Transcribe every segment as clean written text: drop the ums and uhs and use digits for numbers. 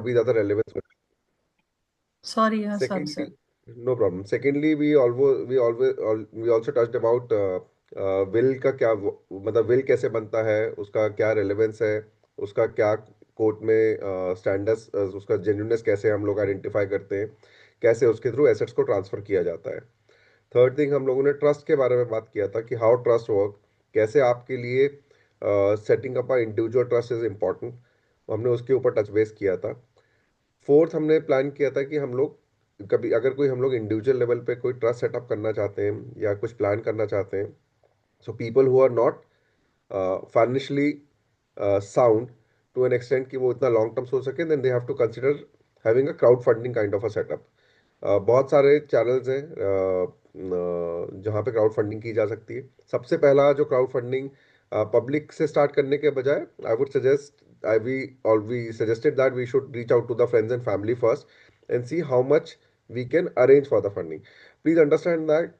not be the other relevance. Sorry, yeah, sorry, Secondly, sir. no problem. Secondly, we also touched about will का क्या मतलब will कैसे बनता है, उसका क्या रेलेवेंस है, उसका क्या कोर्ट में स्टैंडर्ड्स, उसका जेन्युइननेस कैसे हम लोग आइडेंटिफाई करते हैं, कैसे उसके थ्रू एसेट्स को ट्रांसफर किया जाता है। थर्ड थिंग, हम लोगों ने ट्रस्ट के बारे में बात किया था कि हाउ ट्रस्ट वर्क, कैसे आपके लिए setting up a individual trust is important, हमने उसके ऊपर टच बेस किया था। फोर्थ, हमने प्लान किया था कि हम लोग कभी अगर कोई हम लोग इंडिविजुअल लेवल पे कोई ट्रस्ट सेटअप करना चाहते हैं या कुछ प्लान करना चाहते हैं, so people who are not financially sound to an extent कि वो इतना लॉन्ग टर्म सोच सके, then they have to consider having a crowd funding kind of a setup. बहुत सारे चैनल्स हैं जहाँ पे क्राउड फंडिंग की जा सकती है। सबसे पहला जो क्राउड फंडिंग पब्लिक से स्टार्ट करने के बजाय, I would suggest I we suggested that we should reach out to the friends and family first and see how much we can arrange for the funding. Please understand that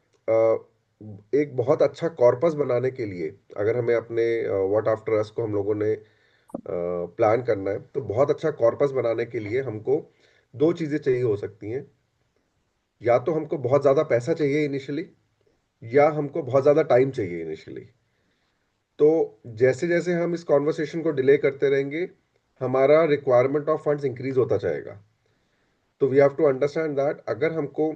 एक बहुत अच्छा corpus बनाने के लिए, अगर हमें अपने what after us को हम लोगों ने प्लान करना है, तो बहुत अच्छा कॉर्पस बनाने के लिए हमको दो चीजें चाहिए हो सकती हैं। या तो हमको बहुत ज्यादा पैसा चाहिए इनिशियली, या हमको बहुत ज्यादा टाइम चाहिए इनिशियली। तो जैसे जैसे हम इस कॉन्वर्सेशन को डिले करते रहेंगे, हमारा रिक्वायरमेंट ऑफ फंड्स इंक्रीज होता जाएगा। तो we have to understand that अगर हमको,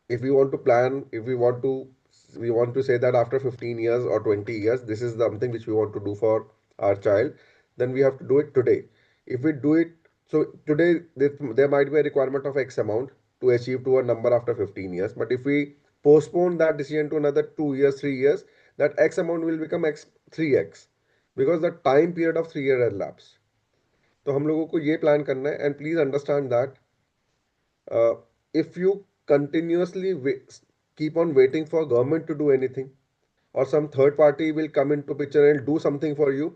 if we want to plan, if we want to say that after 15 years or 20 years this is something which we want to do for our child, then we have to do it today. If we do it, so today there might be a requirement of x amount to achieve to a number after 15 years, but if we postpone that decision to another 2 years, 3 years, that x amount will become x 3x, because the time period of 3 years has elapsed. तो हम लोगों को ये plan करना है, and please understand that if you continuously keep on waiting for government to do anything, or some third party will come into picture and do something for you,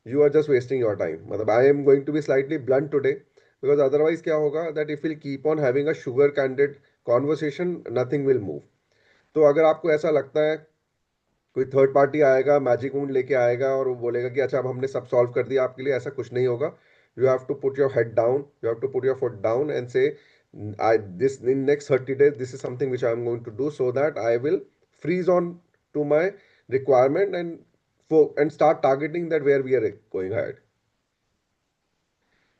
you are just wasting your time. मतलब I am going to be slightly blunt today, because otherwise क्या होगा, that if we keep on having a sugar candid conversation, nothing will move. तो अगर आपको ऐसा लगता है कोई थर्ड पार्टी आएगा, मैजिक मून लेके आएगा और वो बोलेगा कि अच्छा अब हमने सब सॉल्व कर दिया आपके लिए, ऐसा कुछ नहीं होगा। You have to put your head down, you have to put your foot down and say I this in next 30 days this is something which I am going to do, so that I will freeze on to my requirement and start targeting that where we are going ahead.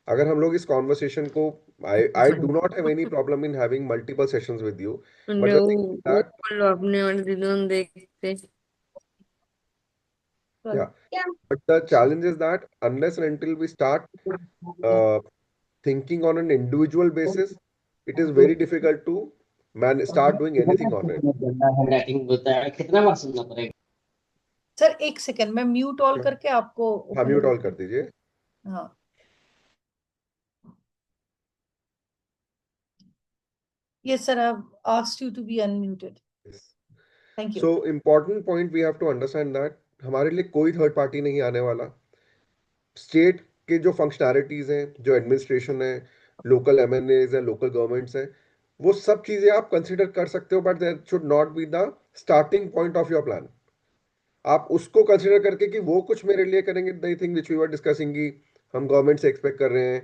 अगर हम लोग इस conversation को, I do not have any problem in having multiple sessions with you, but No, the thing is वो that, अपने वाले दिनों देखते। yeah, but the challenge is that unless and until we start uh, thinking on an individual basis, it is very difficult to start doing anything on it. कितना बार सुनना पड़ेगा? Sir एक second, मैं म्यूट ऑल करके आपको हाँ, open mute all कर- कर दीजिए। हाँ, yes sir, I've asked you to be unmuted. Thank you. So important point, we have to understand that हमारे लिए कोई थर्ड पार्टी नहीं आने वाला। स्टेट के जो फंक्शनैलिटीज हैं, जो एडमिनिस्ट्रेशन है, लोकल एमएनएज है, लोकल गवर्नमेंट्स हैं, वो सब चीजें आप कंसिडर कर सकते हो, but that should not be the starting point of your plan. आप उसको कंसिडर करके कि वो कुछ मेरे लिए करेंगे, नई thing which we were discussing की हम गवर्नमेंट से एक्सपेक्ट कर रहे हैं,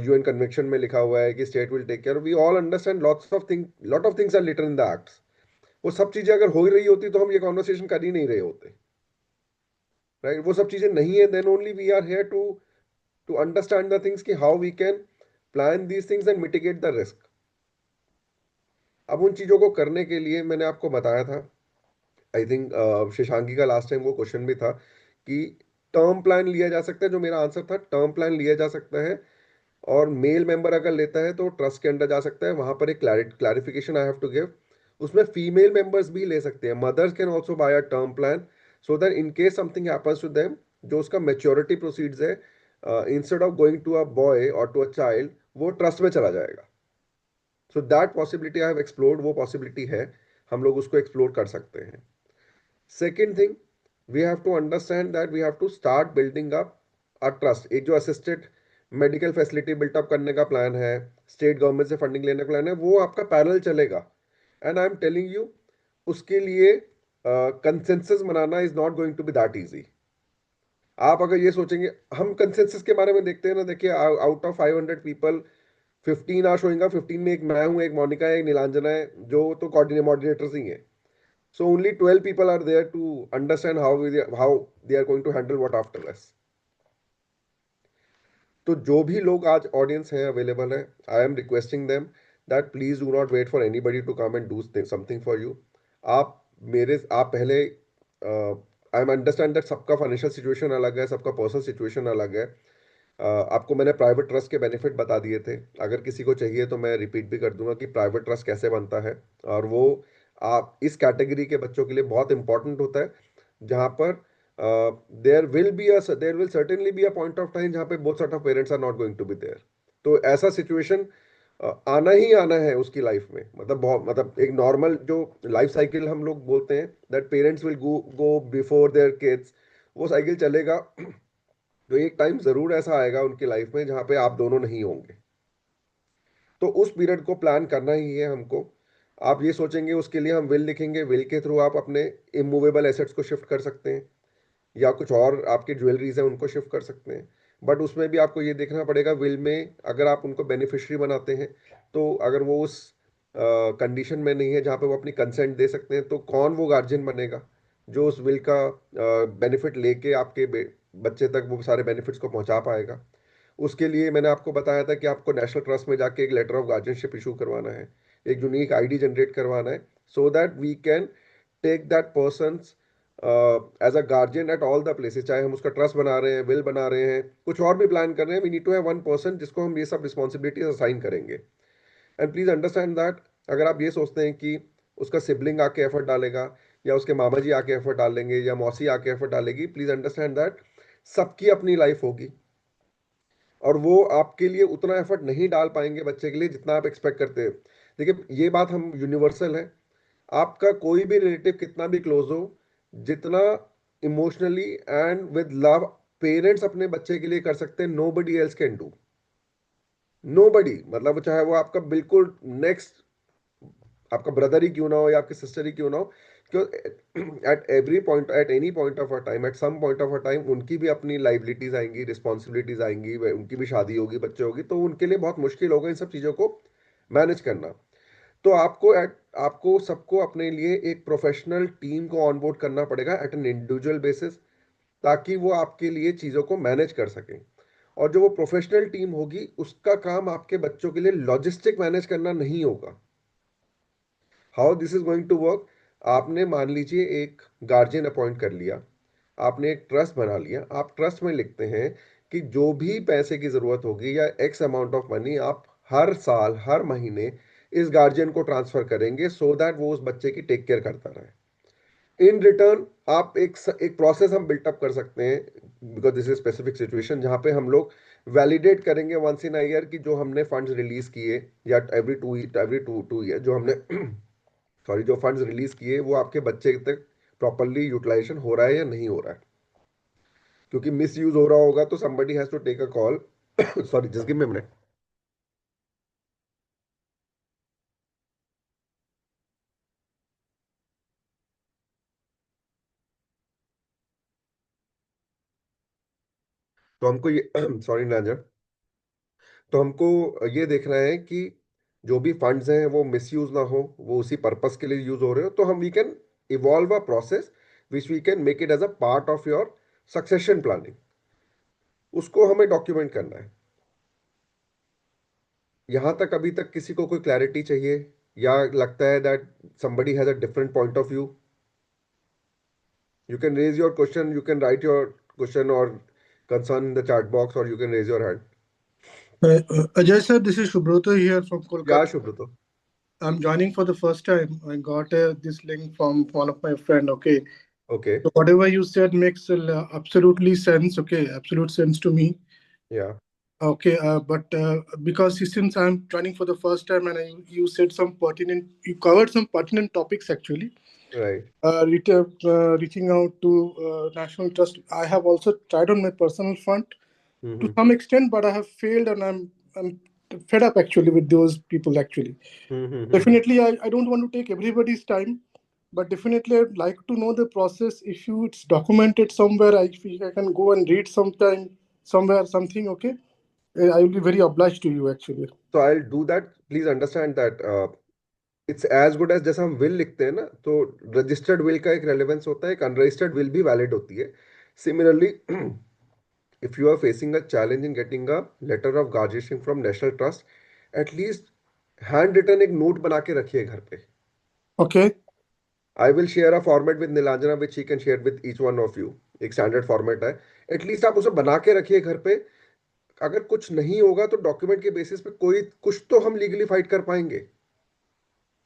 यूएन कन्वेंशन में लिखा हुआ है कि state will take care, we all understand lot of things are written in the acts. वो सब चीजें अगर हो ही रही होती तो हम ये कॉन्वर्सेशन कर ही नहीं रहे होते, राइट? वो सब चीजें नहीं है, then only we are here to understand the things कि how we can plan these things and mitigate the risk. अब उन चीजों को करने के लिए मैंने आपको बताया था, आई थिंक शशांकी का लास्ट टाइम वो क्वेश्चन भी था कि टर्म प्लान लिया जा सकता है, जो मेरा आंसर था, टर्म प्लान लिया जा सकता है। और मेल मेंबर अगर लेता है तो ट्रस्ट के अंडर जा सकता है, वहां पर एक clarification I have to give, उसमें फीमेल मेंबर्स भी ले सकते हैं, mothers can also buy a term plan, so that in case something happens to them, जो उसका मेच्योरिटी प्रोसीड्स है, instead of going to a boy और टू अ चाइल्ड, वो ट्रस्ट में चला जाएगा। So that possibility I have explored, वो possibility है, हम लोग उसको एक्सप्लोर कर सकते हैं। Second thing, we have to understand that we have to start building up a trust. एक जो असिस्टेड मेडिकल फैसिलिटी बिल्टअप करने का प्लान है, स्टेट गवर्नमेंट से फंडिंग लेने का प्लान है, वो आपका पैरेलल चलेगा। And I am telling you, उसके लिए कंसेंसस बनाना is not going to be that easy. आप अगर ये सोचेंगे, हम कंसेंसस के बारे में देखते हैं ना, देखिए out of 500 people 15 are showing up, 15 में एक मैं हूँ, एक मोनिका है, एक नीलांजना है, जो तो कोऑर्डिनेटर मॉडरेटर्स ही हैं. So only 12 people are there to understand how they are going to handle what after us. तो जो भी लोग आज ऑडियंस हैं, अवेलेबल है, I am requesting them that please do not wait for anybody to come and do something for you. आप पहले, I am understand that सबका फाइनेंशियल सिचुएशन अलग है, सबका पर्सनल सिचुएशन अलग है. आपको मैंने प्राइवेट ट्रस्ट के बेनिफिट बता दिए थे. अगर किसी को चाहिए तो मैं रिपीट भी कर दूंगा कि प्राइवेट ट्रस्ट कैसे बनता है, और वो आप इस कैटेगरी के बच्चों के लिए बहुत इंपॉर्टेंट होता है, जहाँ पर there will certainly be a point of time जहाँ पे both sort of parents are not going to be there. तो ऐसा सिचुएशन आना ही आना है उसकी लाइफ में. मतलब बहुत, मतलब एक नॉर्मल जो लाइफ साइकिल हम लोग बोलते हैं that parents will go before their kids, वो साइकिल चलेगा. तो एक टाइम जरूर ऐसा आएगा उनकी लाइफ में जहाँ पे आप दोनों नहीं होंगे. तो उस पीरियड को प्लान करना ही है हमको. आप ये सोचेंगे उसके लिए हम विल लिखेंगे, विल के थ्रू आप अपने इमूवेबल एसेट्स को शिफ्ट कर सकते हैं, या कुछ और आपके ज्वेलरीज हैं उनको शिफ्ट कर सकते हैं. बट उसमें भी आपको ये देखना पड़ेगा, विल में अगर आप उनको बेनिफिशियरी बनाते हैं, तो अगर वो उस कंडीशन में नहीं है जहाँ पे वो अपनी कंसेंट दे सकते हैं, तो कौन वो गार्जियन बनेगा जो उस विल का बेनिफिट लेके आपके बच्चे तक वो सारे बेनिफिट्स को पहुंचा पाएगा. उसके लिए मैंने आपको बताया था कि आपको नेशनल ट्रस्ट में जाके एक लेटर ऑफ गार्जियनशिप इशू करवाना है, एक यूनिक आईडी जनरेट करवाना है, so that we can take that person as a guardian at all the places. चाहे हम उसका ट्रस्ट बना रहे हैं, विल बना रहे हैं, कुछ और भी प्लान कर रहे हैं, we need to have one person जिसको हम ये सब रिस्पॉन्सिबिलिटीज असाइन करेंगे. एंड प्लीज अंडरस्टैंड दैट अगर आप ये सोचते हैं कि उसका सिबलिंग आके एफर्ट डालेगा, या उसके मामा जी आके एफर्ट डालेंगे, या मौसी आके एफर्ट डालेगी, प्लीज अंडरस्टैंड दैट सबकी अपनी लाइफ होगी, और वो आपके लिए उतना एफर्ट नहीं डाल पाएंगे बच्चे के लिए जितना आप एक्सपेक्ट करते हैं. देखिए ये बात हम यूनिवर्सल है. आपका कोई भी रिलेटिव कितना भी क्लोज हो, जितना emotionally and with love parents अपने बच्चे के लिए कर सकते हैं, nobody else can do. Nobody, मतलब चाहे वो आपका बिल्कुल नेक्स्ट आपका ब्रदर ही क्यों ना हो, या आपकी सिस्टर ही क्यों ना हो, क्यों at every point, at any point of a time, at some point of a time उनकी भी अपनी लाइबिलिटीज आएंगी, रिस्पॉन्सिबिलिटीज आएंगी, उनकी भी शादी होगी, बच्चे होगी, तो उनके लिए बहुत मुश्किल होगा इन सब चीज़ों को मैनेज करना. तो आपको सबको अपने लिए एक प्रोफेशनल टीम को ऑनबोर्ड करना पड़ेगा एट एन इंडिविजुअल बेसिस, ताकि वो आपके लिए चीज़ों को मैनेज कर सकें. और जो वो प्रोफेशनल टीम होगी, उसका काम आपके बच्चों के लिए लॉजिस्टिक मैनेज करना नहीं होगा. How this is going to work, आपने मान लीजिए एक गार्जियन अपॉइंट कर लिया, आपने एक ट्रस्ट बना लिया, आप ट्रस्ट में लिखते हैं कि जो भी पैसे की जरूरत होगी, या एक्स अमाउंट ऑफ मनी आप हर साल हर महीने इस गार्जियन को ट्रांसफर करेंगे, सो दैट वो उस बच्चे की टेक केयर करता रहे. इन रिटर्न आप एक प्रोसेस हम बिल्टअप कर सकते हैं, because this is specific situation जहां पे हम लोग वैलिडेट करेंगे वंस इन ईयर कि जो हमने फंड्स रिलीज किए, या एवरी टू ईयर जो हमने सॉरी जो फंड्स रिलीज किए, वो आपके बच्चे तक प्रॉपरली यूटिलाइजेशन हो रहा है या नहीं हो रहा है. क्योंकि मिस यूज हो रहा होगा तो somebody has to take a call. Sorry, just give me a minute. तो हमको ये सॉरी नाजर, तो हमको ये देखना है कि जो भी फंड्स हैं वो मिसयूज ना हो, वो उसी पर्पस के लिए यूज हो रहे हो, तो हम we can evolve a process which we can make it as a part of your succession planning. उसको हमें डॉक्यूमेंट करना है. यहां तक अभी तक किसी को कोई क्लैरिटी चाहिए, या लगता है that somebody has a different point of view? You can raise your question, you can write your question or concern in the chat box, or you can raise your hand. Ajay sir, this is Shubroto here from Yeah, Kolkata. Shubhrato. I'm joining for the first time. I got this link from one of my friend. Okay, Okay. so whatever you said makes absolutely sense. Okay, absolute sense to me. Yeah. Okay, but because since I'm joining for the first time and you said some pertinent, you covered some pertinent topics actually. Right. Reaching out to National Trust, I have also tried on my personal fund to Mm-hmm. some extent, but I have failed, and I'm fed up actually with those people actually. Mm-hmm. Definitely, I don't want to take everybody's time. but definitely I'd like to know the process. If it's documented somewhere, if I can go and read sometime, somewhere, something, okay? I will be very obliged to you actually. So I'll do that. Please understand that it's as good as जैसा हम will लिखते हैं ना, तो registered will का एक relevance होता है, एक unregistered will भी valid होती है. Similarly, if you are facing a challenge in getting a letter of garnishing from National Trust, at least hand written एक note बना के रखिए घर पे. Okay. I will share a format with Nilanjana which he can share with each one of you. एक standard format है. At least आप उसे बना के रखिए घर पे. अगर कुछ नहीं होगा तो डॉक्यूमेंट के बेसिस पे कोई कुछ तो हम लीगली फाइट कर पाएंगे.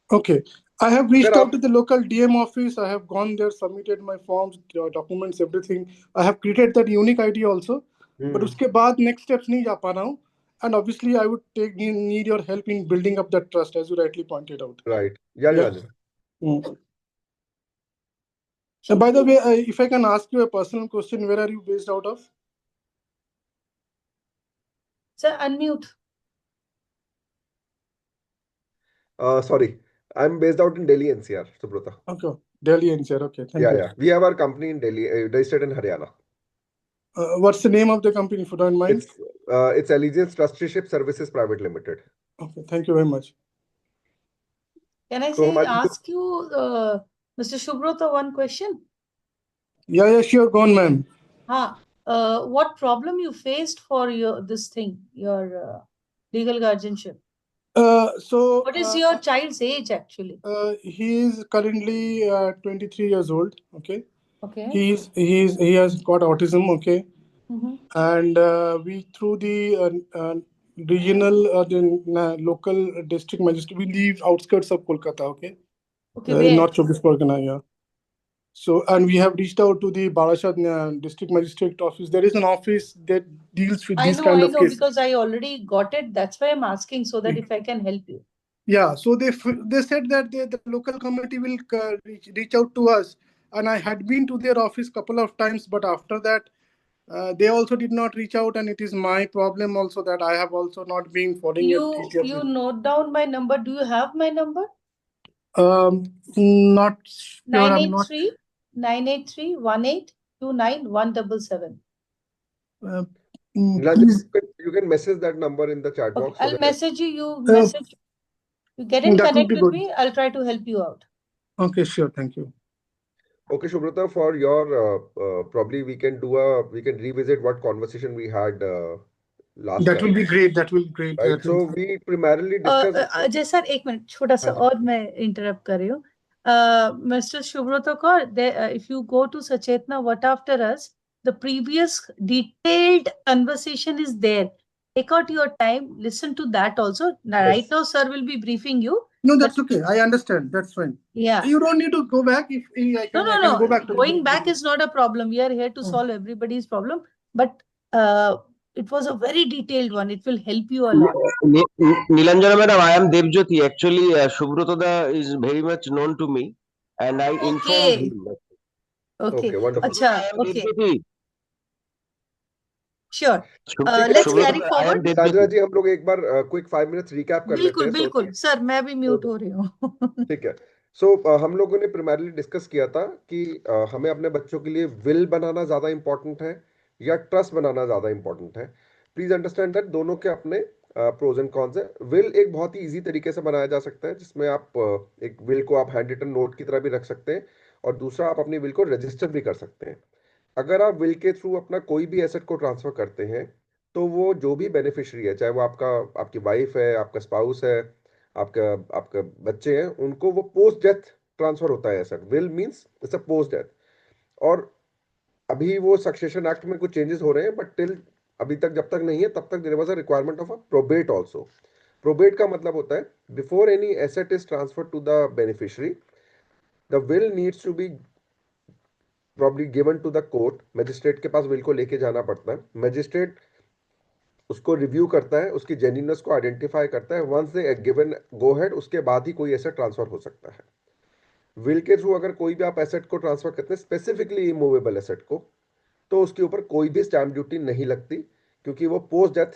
Okay. I have reached अगर out आप to the local DM office. I have gone there, submitted my forms, documents, everything. I have created that unique ID also. But उसके बाद next steps नहीं जा पा रहा हूँ. And obviously, I would need your help in building up that trust, as you rightly pointed out. Right या Yeah. Niranjan. And by the way, if I can ask you a personal question, where are you based out of? Sir, unmute. Sorry, I'm based out in Delhi NCR, Subrata. Okay, Delhi NCR. Okay, thank you. Yeah. We have our company in Delhi, registered in Haryana. What's the name of the company, if you don't mind? It's Allegiance Trusteeship Services Private Limited. Okay, thank you very much. Can I So say, हमारी ask you, Mr. Subrata, one question? Yeah, sure. Go on, ma'am. What problem you faced for your legal guardianship? What is your child's age actually? He is currently 23 years old. Okay. Okay. He has got autism. Okay. Mhm. And we through the regional the local district magistrate, we live outskirts of Kolkata. Okay. Okay, where? North Chobis Pargana, yeah. So, and we have reached out to the Barashat district magistrate office. There is an office that deals with these kind of cases. Because I already got it. That's why I'm asking, so that if I can help you. Yeah, so they said that the local committee will reach out to us, and I had been to their office couple of times, but after that, they also did not reach out, and it is my problem also that I have also not been following it. You note down my number. Do you have my number? Not sure. I'm not. 983-1829177. Please. You can message that number in the chat box. Okay, I'll message you. You message. You get in That would connect be with good. me. I'll try to help you out. Okay, sure. Thank you. Okay, Subrata, for your probably we can revisit what conversation we had last That time. will be great. That will be great. Right. So we primarily discussed. Ajay sir एक minute छोटा सा और मैं interrupt कर रही हूँ. Mr. Shubhrata Kaur, if you go to Sachetna What After Us, the previous detailed conversation is there. Take out your time, listen to that also. Now, right now, sir will be briefing you. No, that's okay. I understand. That's fine. Yeah. You don't need to go back. If I can, I can go back to going back is not a problem. We are here to solve everybody's problem. But it was a very detailed one. It will help you a lot. Nilanjana madam, I am Devjyoti. Actually, Shubhrata is very much known to me, and I informed him. Okay, wonderful. Okay. Sure. Let's carry forward. Nilanjana जी, हम लोग एक बार quick 5 minutes recap कर लेते हैं. बिल्कुल sir, मैं भी mute हो रही हूँ. ठीक है. सो हम लोगों ने प्राइमरली डिस्कस किया था कि हमें अपने बच्चों के लिए विल बनाना ज्यादा इंपॉर्टेंट है या ट्रस्ट बनाना ज्यादा इंपॉर्टेंट है. प्लीज अंडरस्टैंड दैट दोनों के अपने प्रोज एंड कॉन्स है. विल एक बहुत ही इजी तरीके से बनाया जा सकता है, जिसमें आप एक विल को आप हैंड रिटन नोट की तरह भी रख सकते हैं, और दूसरा आप अपनी विल को रजिस्टर भी कर सकते हैं. अगर आप विल के थ्रू अपना कोई भी एसेट को ट्रांसफर करते हैं, तो वो जो भी बेनिफिशियरी है, चाहे वो आपकी वाइफ है, आपका स्पाउस है, आपका बच्चे हैं, उनको वो पोस्ट डेथ ट्रांसफर होता है asset. Will means it's a post death. और अभी वो सक्सेशन एक्ट में कुछ चेंजेस हो रहे हैं, बट टिल अभी तक जब तक नहीं है तब तक there was a requirement of a probate also. Probate का मतलब होता है before any asset is transferred to the beneficiary, the will needs to be probably given to the court. Magistrate के पास विल को लेके जाना पड़ता है. मजिस्ट्रेट उसको रिव्यू करता है, उसकी जेन्युइननेस को आइडेंटिफाई करता है. Once they given go ahead, उसके बाद ही कोई एसेट ट्रांसफर हो सकता है. विल के थ्रू अगर कोई भी आप एसेट को ट्रांसफर करते हैं, स्पेसिफिकली इमूवेबल एसेट को, तो उसके ऊपर कोई भी स्टैम्प ड्यूटी नहीं लगती, क्योंकि वो पोस्ट डेथ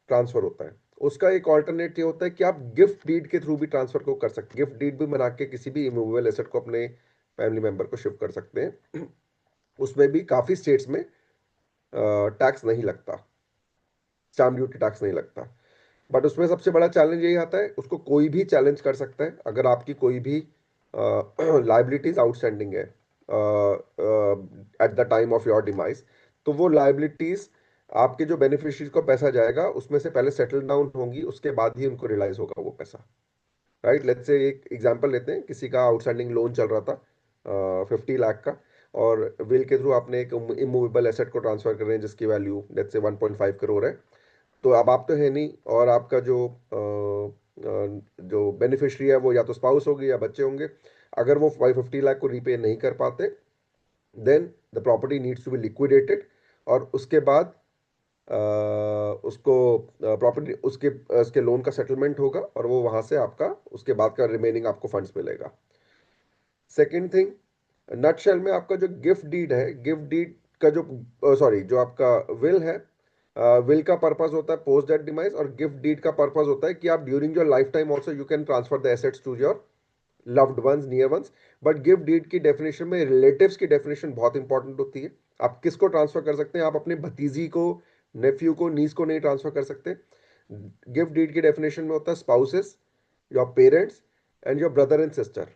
ट्रांसफर होता है. उसका एक ऑल्टरनेट ये होता है कि आप गिफ्ट डीड के थ्रू भी ट्रांसफर को कर सकते हैं. गिफ्ट डीड भी बना के किसी भी इमूवेबल एसेट को अपने फैमिली मेंबर को शिफ्ट कर सकते हैं। उसमें भी काफी स्टेट्स में टैक्स नहीं लगता, स्टैम्प ड्यूटी टैक्स नहीं लगता। बट उसमें सबसे बड़ा चैलेंज यही आता है, उसको कोई भी चैलेंज कर सकता है अगर आपकी कोई भी लाइबिलिटीज आउटस्टैंडिंग है at the time of your demise, तो वो लाइबिलिटीज आपके जो बेनिफिशियरीज को पैसा जाएगा उसमें से पहले सेटल डाउन होंगी, उसके बाद ही उनको रियलाइज होगा वो पैसा। राइट, लेट्स से एक एग्जांपल लेते हैं, किसी का आउटस्टैंडिंग लोन चल रहा था 50 लाख का, और विल के थ्रू आपने एक इमूवेबल एसेट को ट्रांसफर कर रहे हैं जिसकी वैल्यू लेट्स से 1.5 करोड़ है। तो अब आप तो है नहीं, और आपका जो बेनिफिशियरी है वो या तो स्पाउस होगी या बच्चे होंगे। अगर वो 50 लाख को रीपे नहीं कर पाते, then the property needs to be liquidated, और उसके बाद उसको प्रॉपर्टी उसके उसके लोन का सेटलमेंट होगा, और वो वहां से आपका उसके बाद का रिमेनिंग आपको फंड्स मिलेगा। सेकेंड थिंग, नटशेल में आपका जो गिफ्ट डीड है, गिफ्ट डीड का जो सॉरी जो आपका विल है, विल का पर्पस होता है पोस्ट डेथ डिमाइस, और गिफ्ट डीड का पर्पस होता है कि आप during your life time also you can transfer the assets to your loved ones, near ones. But gift deed की डेफिनेशन में रिलेटिव्स की डेफिनेशन बहुत इंपॉर्टेंट होती है। आप किसको ट्रांसफर कर सकते हैं? आप अपने भतीजी को, नेफ्यू को, नीस को नहीं ट्रांसफर कर सकते। गिफ्ट डीड की डेफिनेशन में होता है spouses, your parents and your brother and sister.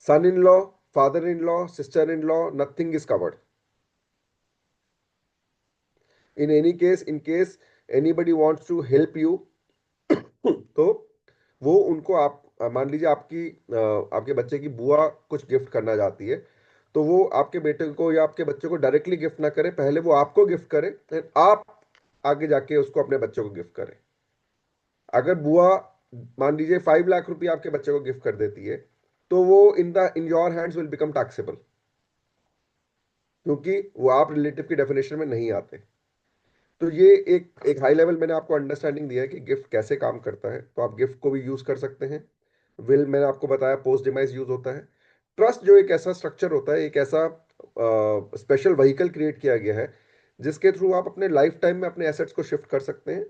Son in law, father in law, sister in law, nothing is covered. In any case, in case anybody wants to help you, तो वो उनको आप मान लीजिए आपके बच्चे की बुआ कुछ गिफ्ट करना चाहती है, तो वो आपके बेटे को या आपके बच्चे को डायरेक्टली गिफ्ट ना करे, पहले वो आपको गिफ्ट करे, फिर आप आगे जाके उसको अपने बच्चे को गिफ्ट करें। अगर बुआ मान लीजिए 5 लाख रुपए आपके बच्चे को गिफ्ट कर देती है, तो वो in your hands will become taxable, क्योंकि वो आप रिलेटिव की डेफिनेशन में नहीं आते। तो ये एक हाई लेवल मैंने आपको अंडरस्टैंडिंग दिया है कि गिफ्ट कैसे काम करता है। तो आप गिफ्ट को भी यूज कर सकते हैं। विल मैंने आपको बताया पोस्ट डिमाइस यूज होता है। ट्रस्ट जो एक ऐसा स्ट्रक्चर होता है, एक ऐसा स्पेशल व्हीकल क्रिएट किया गया है जिसके थ्रू आप अपने लाइफ टाइम में अपने एसेट्स को शिफ्ट कर सकते हैं,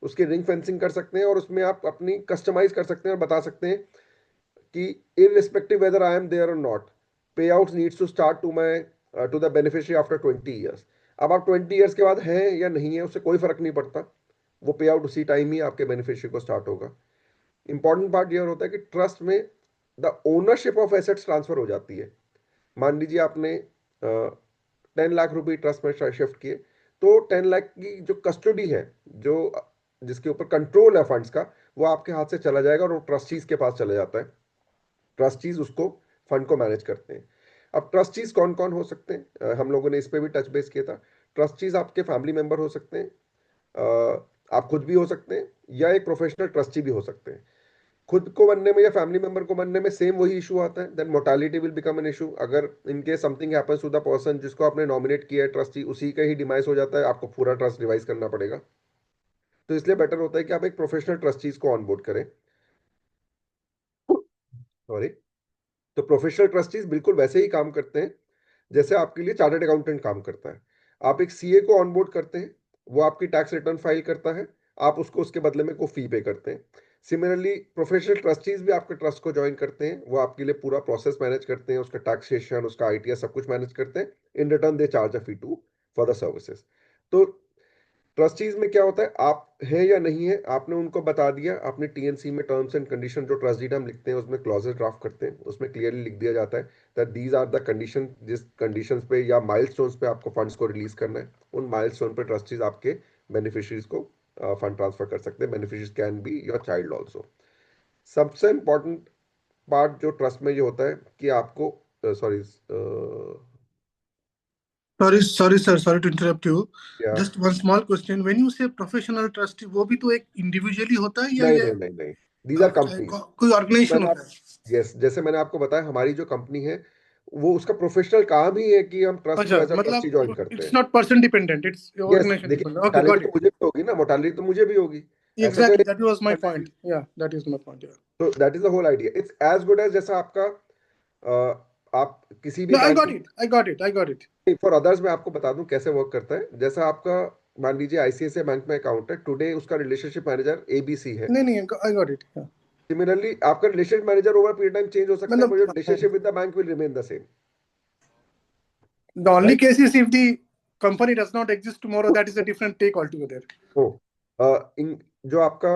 उसकी रिंग फेंसिंग कर सकते हैं, और उसमें आप अपनी कस्टमाइज कर सकते हैं और बता सकते हैं कि irrespective whether I am there और not, pay out needs to start to the beneficiary after 20 years. अब आप 20 ईयर्स के बाद हैं या नहीं है उससे कोई फर्क नहीं पड़ता, वो पे आउट उसी टाइम ही आपके बेनिफिशियरी को स्टार्ट होगा। इंपॉर्टेंट पार्ट यह होता है कि ट्रस्ट में the ownership of assets transfer हो जाती है। मान लीजिए आपने 10 लाख रुपए ट्रस्ट में शिफ्ट किए, तो 10 लाख की जो कस्टडी है, जो जिसके ऊपर कंट्रोल है फंड्स का, वो आपके हाथ से चला जाएगा और वो ट्रस्टीज के पास चला जाता है। ट्रस्टीज उसको फंड को मैनेज करते हैं। अब ट्रस्टीज कौन कौन हो सकते हैं, हम लोगों ने इस पे भी टच बेस किया था। ट्रस्टीज आपके फैमिली मेंबर हो सकते हैं, आप खुद भी हो सकते हैं, या एक प्रोफेशनल ट्रस्टी भी हो सकते हैं। खुद को बनने में या फैमिली मेंबर को बनने में सेम वही इशू आता है, then mortality will become an issue. अगर इनके something happens to the person जिसको आपने नॉमिनेट किया है ट्रस्टी, उसी का ही डिमाइस हो जाता है, आपको पूरा ट्रस्ट रिवाइज करना पड़ेगा। तो इसलिए बेटर होता है कि आप एक प्रोफेशनल ट्रस्टीज को ऑनबोर्ड करें। सॉरी। तो प्रोफेशनल ट्रस्टीज बिल्कुल वैसे ही काम करते हैं जैसे आपके लिए चार्टर्ड अकाउंटेंट काम करता है। आप एक सीए को ऑनबोर्ड करते हैं, वो आपकी टैक्स रिटर्न फाइल करता है, आप उसको उसके बदले में कोई फी पे करते हैं। सिमिलरली प्रोफेशनल ट्रस्टीज भी आपके ट्रस्ट को ज्वाइन करते हैं, वो आपके लिए पूरा प्रोसेस मैनेज करते हैं, उसका टैक्सेशन, उसका आईटीआर सब कुछ मैनेज करते हैं। In return they charge a fee to for the services. तो ट्रस्टीज में क्या होता है, आप हैं या नहीं है, आपने उनको बता दिया, आपने टीएनसी में टर्म्स एंड कंडीशन जो ट्रस्ट डीड हम लिखते हैं उसमें क्लॉजेस ड्राफ्ट करते हैं, उसमें क्लियरली लिख दिया जाता है that these are the condition, जिस कंडीशंस पे या माइलस्टोन्स पे आपको फंड्स को रिलीज करना है, उन माइलस्टोन पे ट्रस्टीज आपके बेनिफिशियरीज को फंड ट्रांसफर कर सकते हैं। Beneficiaries can be your child also. सबसे इंपॉर्टेंट पार्ट जो ट्रस्ट में ये होता है कि आपको Sorry, sir. Sorry to interrupt you. Just one small question. When you say professional trustee, वो भी तो एक individually होता है या नहीं ये नहीं नहीं, these are companies। कोई ऑर्गेनाइजेशन होता है? यस, जैसे मैंने आपको बताया, हमारी जो कंपनी है वो उसका प्रोफेशनल काम ही है कि हम ट्रस्ट अच्छा, को एज अ ट्रस्टी ज्वाइन मतलब करते इट्स हैं। Not person dependent, it's yes, organization देखिए डिपेंडेंट। ओके, गॉट मोर्टालिटी तो इट। मुझे भी होगी ना, मोर्टालिटी तो मुझे भी होगी। ऐसा एग्जैक्टली, कोई दैट वाज माय पॉइंट। या दैट इज माय पॉइंट। या तो that is the whole idea. It's as good as जैसा आपका आप किसी भी no, I bank got it, I got it. For others मैं आपको बता दूं कैसे वर्क करता है। जैसा आपका मान लीजिए आईसीआईसीआई बैंक में अकाउंट है, टुडे उसका रिलेशनशिप मैनेजर एबीसी है। नहीं, आई गॉट इट। सिमिलरली आपका relationship manager over period time change हो सकता है, मतलब but your relationship with the bank will remain the same. the only Right? case is if the company does not exist tomorrow, that is a different take altogether. जो आपका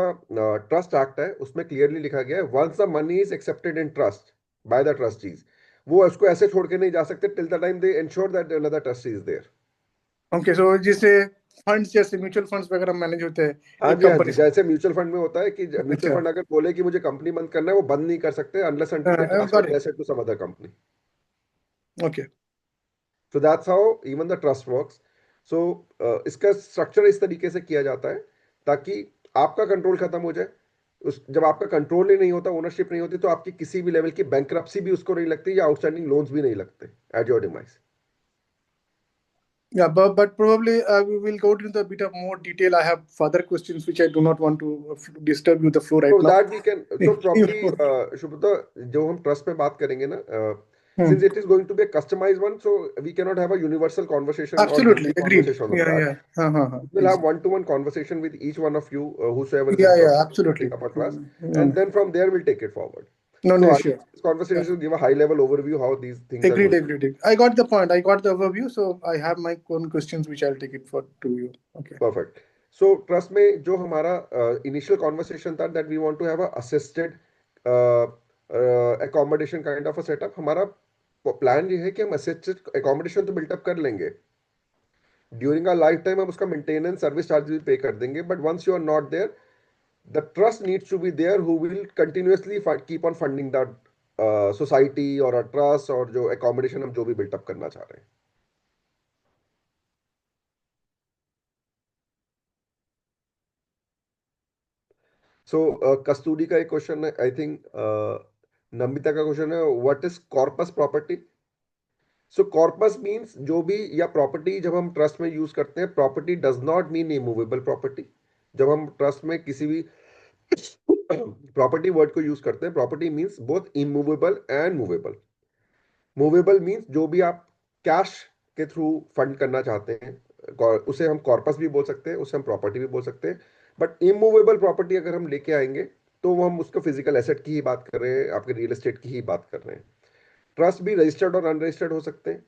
trust act है उसमें clearly लिखा गया है, once the money is accepted in trust by the trustees, वो उसको ऐसे छोड़ के नहीं जा सकते till the time they ensure that another trustee is there. Okay, so जैसे फंड्स जैसे म्यूचुअल फंड्स वगैरह मैनेज होते हैं हाँ एक जी, हाँ कंपनी जी, से। जैसे म्यूचुअल फंड में होता है कि म्यूचुअल अच्छा, फंड अगर बोले कि मुझे कंपनी बंद करना है, वो बंद नहीं कर सकते unless until they transfer got the it. Asset to some other company. Okay, so that's how even the trust works. So इसका स्ट्रक्चर इस तरीके से किया जाता है ताकि आपका कंट्रोल खत्म हो जाए। जब आपका कंट्रोल ही नहीं होता, ओनरशिप नहीं होती, तो आपकी किसी भी लेवल की बैंकरप्सी भी उसको नहीं लगती या आउटस्टैंडिंग लोन्स भी नहीं लगते at your demise. yeah, but probably we will go into a bit of more detail. I have further questions which I do not want to disturb you the floor right So now. that we can, so probably Shubhata, जो हम trust में बात करेंगे ना, since it is going to be a customized one, so we cannot have a universal conversation or Absolutely general agreed. conversation on Yeah, that. yeah. We'll have one-to-one conversation with each one of you, whosoever is Yeah, interested in absolutely. setting up a trust, and then from there we'll take it forward. No, So no, I sure. think this conversation will give a high-level overview how these things are Agreed, going. agreed. I got the point. I got the overview. So I have my own questions which I'll take it for to you. Okay. Perfect. So trust में जो हमारा initial conversation था that we want to have a assisted accommodation kind of a setup. हमारा plan ये है कि हम assisted accommodation तो बिल्टअप कर लेंगे, ड्यूरिंग आवर लाइफ टाइम हम उसका मेंटेनेंस सर्विस चार्ज भी पे कर देंगे, but once you are not there the trust needs to be there who will continuously keep on funding the society और a trust और जो अकोमोडेशन हम जो भी बिल्टअप करना चाह रहे हैं। सो कस्तूरी का एक क्वेश्चन है, आई थिंक नमिता का क्वेश्चन है, what is corpus property? So corpus means जो भी, या प्रॉपर्टी जब हम ट्रस्ट में यूज करते हैं, property does not mean immovable property. जब हम ट्रस्ट में किसी भी प्रॉपर्टी वर्ड को यूज करते हैं, property means both immovable and movable. Movable means जो भी आप कैश के थ्रू फंड करना चाहते हैं, उसे हम कॉर्पस भी बोल सकते हैं, उसे हम प्रॉपर्टी भी बोल सकते हैं। बट इमूवेबल प्रॉपर्टी अगर हम लेके आएंगे तो वो हम उसको फिजिकल एसेट की ही बात कर रहे हैं, आपके रियल एस्टेट की ही बात कर रहे हैं। ट्रस्ट भी रजिस्टर्ड और अनरजिस्टर्ड हो सकते हैं।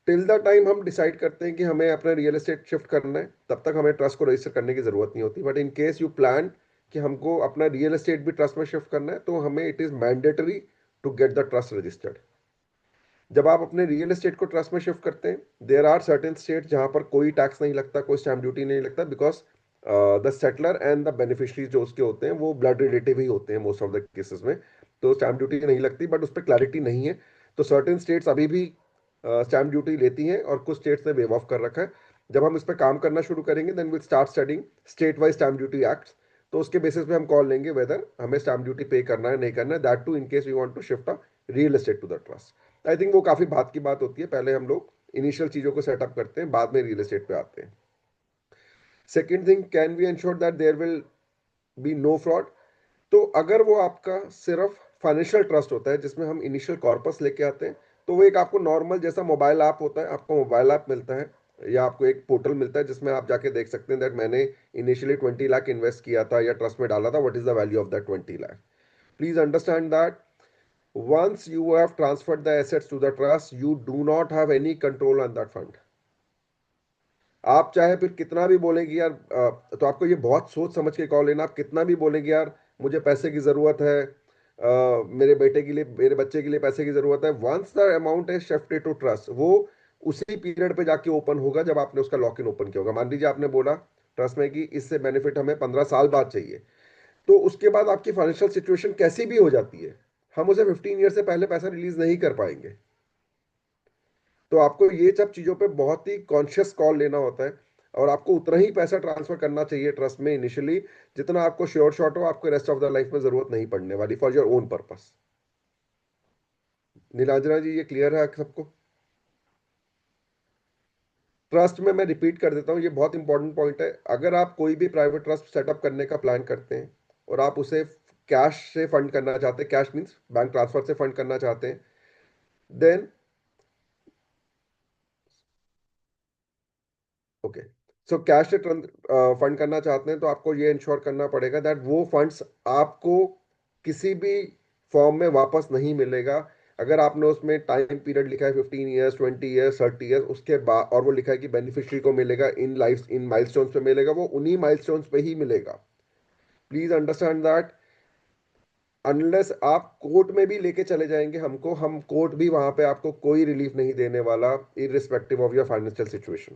टिल द टाइम हम डिसाइड करते हैं कि हमें अपना रियल एस्टेट शिफ्ट करना है, तब तक हमें ट्रस्ट को रजिस्टर करने की जरूरत नहीं होती। But in case you plan कि हमको अपना रियल एस्टेट भी ट्रस्ट में शिफ्ट करना है, तो हमें it is mandatory to get the trust registered. जब आप अपने रियल एस्टेट को ट्रस्ट में शिफ्ट करते हैं, देयर आर सर्टेन स्टेट जहां पर कोई टैक्स नहीं लगता, कोई स्टैम्प ड्यूटी नहीं लगता, because the settler and the beneficiaries जो उसके होते हैं वो ब्लड रिलेटिव ही होते हैं मोस्ट ऑफ द केसेस में, तो स्टैम्प ड्यूटी नहीं लगती। बट उस पर क्लैरिटी नहीं है, तो सर्टेन स्टेट्स अभी भी स्टैम्प ड्यूटी लेती हैं और कुछ स्टेट्स ने वेव ऑफ कर रखा है। जब हम इस पर काम करना शुरू करेंगे, then will start studying state wise stamp duty acts, तो उसके बेसिस पे हम कॉल लेंगे वेदर हमें स्टैम्प ड्यूटी पे करना है नहीं करना है, that too in case we want to shift a real estate to the trust. I think वो काफी बात की बात होती है, पहले हम लोग इनिशियल चीजों को सेटअप करते हैं, बाद में रियल एस्टेट पे आते हैं। Second thing, can we ensure that there will be no fraud? तो अगर वो आपका सिर्फ फाइनेंशियल ट्रस्ट होता है जिसमें हम इनिशियल कॉर्पस लेके आते हैं, तो वो एक आपको नॉर्मल जैसा मोबाइल ऐप होता है, आपको मोबाइल ऐप मिलता है या आपको एक पोर्टल मिलता है जिसमें आप जाके देख सकते हैं दैट मैंने इनिशियली 20 लाख इन्वेस्ट किया था या ट्रस्ट में डाला था, what is the value of that 20 lakh. Please understand that once you have transferred the assets to the trust, you do not have any control on that fund. आप चाहे फिर कितना भी बोलेंगे यार, तो आपको ये बहुत सोच समझ के कॉल लेना। आप कितना भी बोलेंगे यार मुझे पैसे की जरूरत है, मेरे बेटे के लिए, मेरे बच्चे के लिए पैसे की जरूरत है, once the amount is shifted to trust, वो उसी पीरियड पे जाके ओपन होगा जब आपने उसका लॉक इन ओपन किया होगा। मान लीजिए आपने बोला ट्रस्ट में कि इससे बेनिफिट हमें 15 साल बाद चाहिए, तो उसके बाद आपकी फाइनेंशियल सिचुएशन कैसी भी हो जाती है, हम उसे 15 ईयर से पहले पैसा रिलीज नहीं कर पाएंगे। तो आपको ये सब चीजों पे बहुत ही कॉन्शियस कॉल लेना होता है, और आपको उतना ही पैसा ट्रांसफर करना चाहिए ट्रस्ट में इनिशियली जितना आपको श्योर शॉट हो, आपको रेस्ट ऑफ द लाइफ में जरूरत नहीं पड़ने वाली for your own purpose. Nilanjana ji, ये क्लियर है आप सबको? ट्रस्ट में मैं रिपीट कर देता हूँ, ये बहुत इंपॉर्टेंट पॉइंट है। अगर आप कोई भी प्राइवेट ट्रस्ट सेटअप करने का प्लान करते हैं और आप उसे कैश से फंड करना चाहते हैं, कैश मीन्स बैंक ट्रांसफर से फंड करना चाहते हैं, देन ओके, सो कैश से फंड करना चाहते हैं तो आपको ये इंश्योर करना पड़ेगा दैट वो फंड्स आपको किसी भी फॉर्म में वापस नहीं मिलेगा। अगर आपने उसमें टाइम पीरियड लिखा है 15 ईयर्स, 20 ईयर्स, 30 ईयर्स, उसके बाद और वो लिखा है कि बेनिफिशियरी को मिलेगा इन माइलस्टोन्स पे मिलेगा, वो उन्हीं माइलस्टोन्स पे ही मिलेगा। Please understand that. अनलेस आप कोर्ट में भी लेके चले जाएंगे हमको, हम कोर्ट भी वहां पे आपको कोई रिलीफ नहीं देने वाला, irrespective of your financial situation.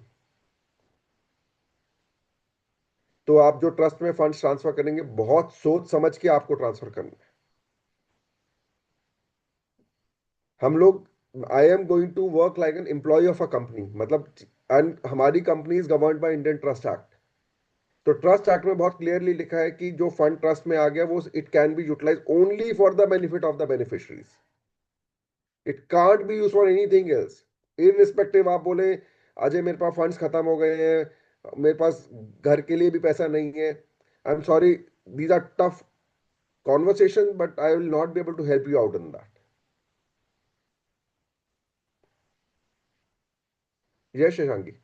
तो आप जो ट्रस्ट में फंड्स ट्रांसफर करेंगे, बहुत सोच समझ के आपको ट्रांसफर करना है। हम लोग, I am going to work like an employee of a company, मतलब, एंड हमारी company is governed by Indian trust act. तो ट्रस्ट एक्ट में बहुत क्लियरली लिखा है कि जो फंड ट्रस्ट में आ गया वो it can be utilize only for the benefit of the beneficiaries, it can't be use for anything else. Irrespective आप बोले अजय मेरे पास फंड्स खत्म हो गए हैं, मेरे पास घर के लिए भी पैसा नहीं है, I am sorry, these are tough conversation, but I will not be able to help you out in that. Yes, Shashanki.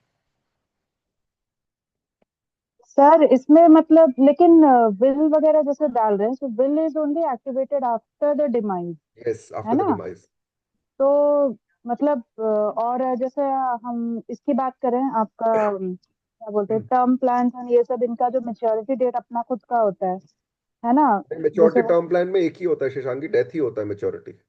Sir इसमें मतलब लेकिन विल वगैरह जैसे डाल रहे हैं, so will is only activated after the demise, Yes, है after the ना? demise. तो मतलब और जैसे हम इसकी बात करें, आपका क्या बोलते हैं, टर्म प्लान और ये सब, इनका जो मेच्योरिटी डेट अपना खुद का होता है ना? मेच्योरिटी जैसे टर्म प्लान में एक ही होता है शशांकी, डेथ ही होता है maturity.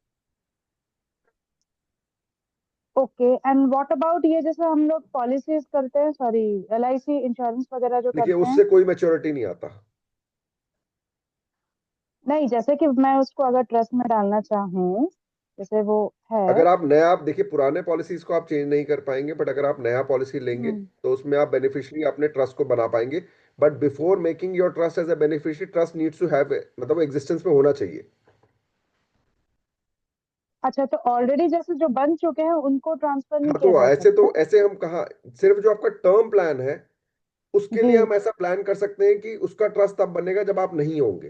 Okay, and what about ये जैसे हम लोग पॉलिसीज करते हैं, सॉरी LIC इंश्योरेंस वगैरह जो देखिए, करते हैं? उससे कोई मेच्योरिटी नहीं आता। नहीं, जैसे कि मैं उसको अगर ट्रस्ट में डालना चाहूँ, जैसे वो है। अगर आप नया, आप देखिए पुराने पॉलिसीज को आप चेंज नहीं कर पाएंगे, बट अगर आप नया पॉलिसी लेंगे हम्म, तो उसमें आप बेनिफिशियरी अपने ट्रस्ट को बना पाएंगे। But before making your trust as a beneficiary, trust needs to have, मतलब एग्जिस्टेंस में होना चाहिए। अच्छा, तो ऑलरेडी जैसे जो बन चुके हैं उनको ट्रांसफर नहीं हाँ, किया तो जा ऐसे सकता? तो ऐसे हम कहा, सिर्फ जो आपका टर्म प्लान है उसके लिए जी, हम ऐसा प्लान कर सकते हैं कि उसका ट्रस्ट तब बनेगा जब आप नहीं होंगे,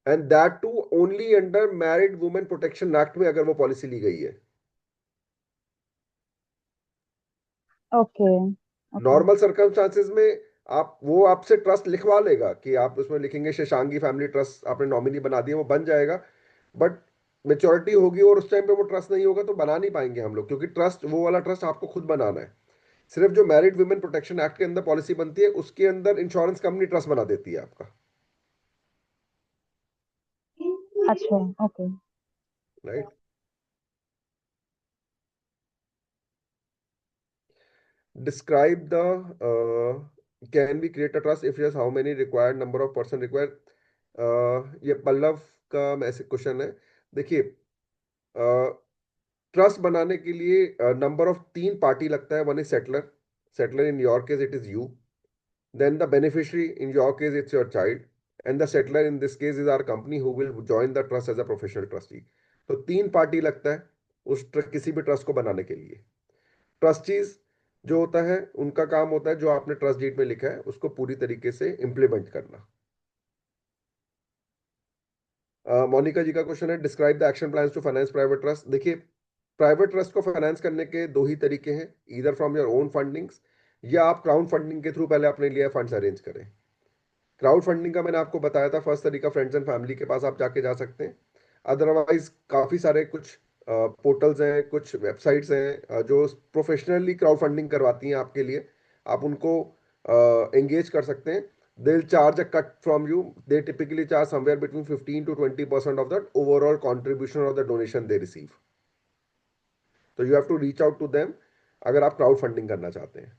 and that too only under married women protection act में अगर वो पॉलिसी ली गई है। Okay okay. नॉर्मल सर्कमस्टांसेस में आप, वो आपसे ट्रस्ट लिखवा लेगा कि आप उसमें लिखेंगे शशांकी फैमिली ट्रस्ट, आपने नॉमिनी बना दिया, वो बन जाएगा। बट मेच्योरिटी होगी और उस टाइम पे वो ट्रस्ट नहीं होगा तो बना नहीं पाएंगे हम लोग, क्योंकि ट्रस्ट, वो वाला ट्रस्ट आपको खुद बनाना है। सिर्फ जो मैरिड वुमेन प्रोटेक्शन एक्ट के अंदर पॉलिसी बनती है उसके अंदर इंश्योरेंस कंपनी ट्रस्ट बना देती है आपका, अच्छा, okay. Right. Describe the can we create a trust, if yes how many required, number of person required। ये पल्लव का ऐसे क्वेश्चन है। देखिए, ट्रस्ट बनाने के लिए नंबर ऑफ 3 पार्टी लगता है। One is settler, settler in your case it is you, then the beneficiary in your case it's your child, and the settler in this case is our company who will join the trust as a professional trustee. तो 3 party लगता है किसी भी trust को बनाने के लिए। Trustees जो होता है उनका काम होता है जो आपने ट्रस्ट डीड में लिखा है उसको पूरी तरीके से इंप्लीमेंट करना। मोनिका जी का क्वेश्चन है, describe the action plans to finance private trust. देखिए, प्राइवेट ट्रस्ट को फाइनेंस करने के 2 ही तरीके हैं, इधर फ्रॉम योर ओन फंडिंग्स या आप क्राउड फंडिंग के थ्रू पहले अपने लिए फंड्स अरेंज करें। क्राउड फंडिंग का मैंने आपको बताया था, फर्स्ट तरीका फ्रेंड्स एंड फैमिली के पास आप जाके जा सकते हैं। अदरवाइज काफी सारे कुछ पोर्टल्स हैं, कुछ वेबसाइट्स हैं जो प्रोफेशनली क्राउड फंडिंग करवाती हैं आपके लिए, आप उनको एंगेज कर सकते हैं। They will charge a cut from you, they typically charge somewhere between 15 to 20% of the overall contribution of the donation they receive. तो you have to reach out to them अगर आप क्राउड फंडिंग करना चाहते हैं।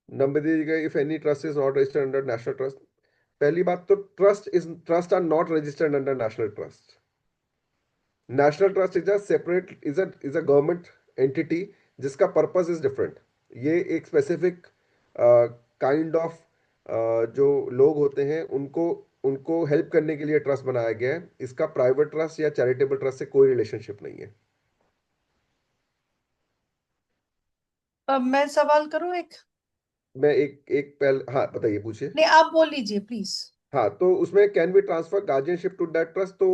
Number दीजिएगा, if any trust is not registered under national trust. पहली बात तो trust are not registered under national trust. National trust is a separate, is a government entity जिसका पर्पस इज डिफरेंट। ये एक स्पेसिफिक काइंड ऑफ जो लोग होते हैं उनको उनको हेल्प करने के लिए ट्रस्ट बनाया गया है। इसका प्राइवेट ट्रस्ट या चैरिटेबल ट्रस्ट से कोई रिलेशनशिप नहीं है। अब मैं सवाल करूं एक? मैं एक एक पहले, हाँ बताइए, पूछिए। नहीं, आप बोल लीजिए प्लीज। हाँ, तो उसमें can be transfer guardianship to that trust. तो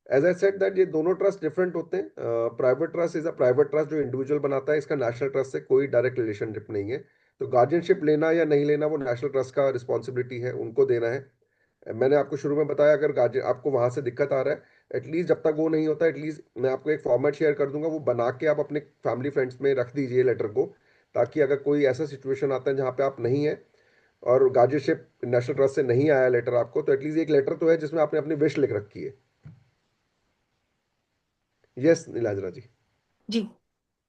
एज आई सेड दैट ये दोनों ट्रस्ट डिफरेंट होते हैं। Private trust is a private trust जो इंडिविजुअल बनाता है, इसका नेशनल ट्रस्ट से कोई डायरेक्ट रिलेशनशिप नहीं है। तो गार्जियनशिप लेना या नहीं लेना वो नेशनल ट्रस्ट का रिस्पॉन्सिबिलिटी है, उनको देना है। मैंने आपको शुरू में बताया, अगर गार्जियन आपको वहां से दिक्कत आ रहा है, एटलीस्ट जब तक वो नहीं होता, एटलीस्ट मैं आपको एक फॉर्मेट शेयर कर दूंगा, वो बना के आप अपने फैमिली फ्रेंड्स में रख दीजिए लेटर को, ताकि अगर कोई ऐसा सिचुएशन आता है जहाँ पे आप नहीं है और गार्जियनशिप नेशनल ट्रस्ट से नहीं आया लेटर आपको, तो एटलीस्ट एक लेटर तो है जिसमें आपने अपनी विश लिख रखी है। यस नीलाजरा जी। जी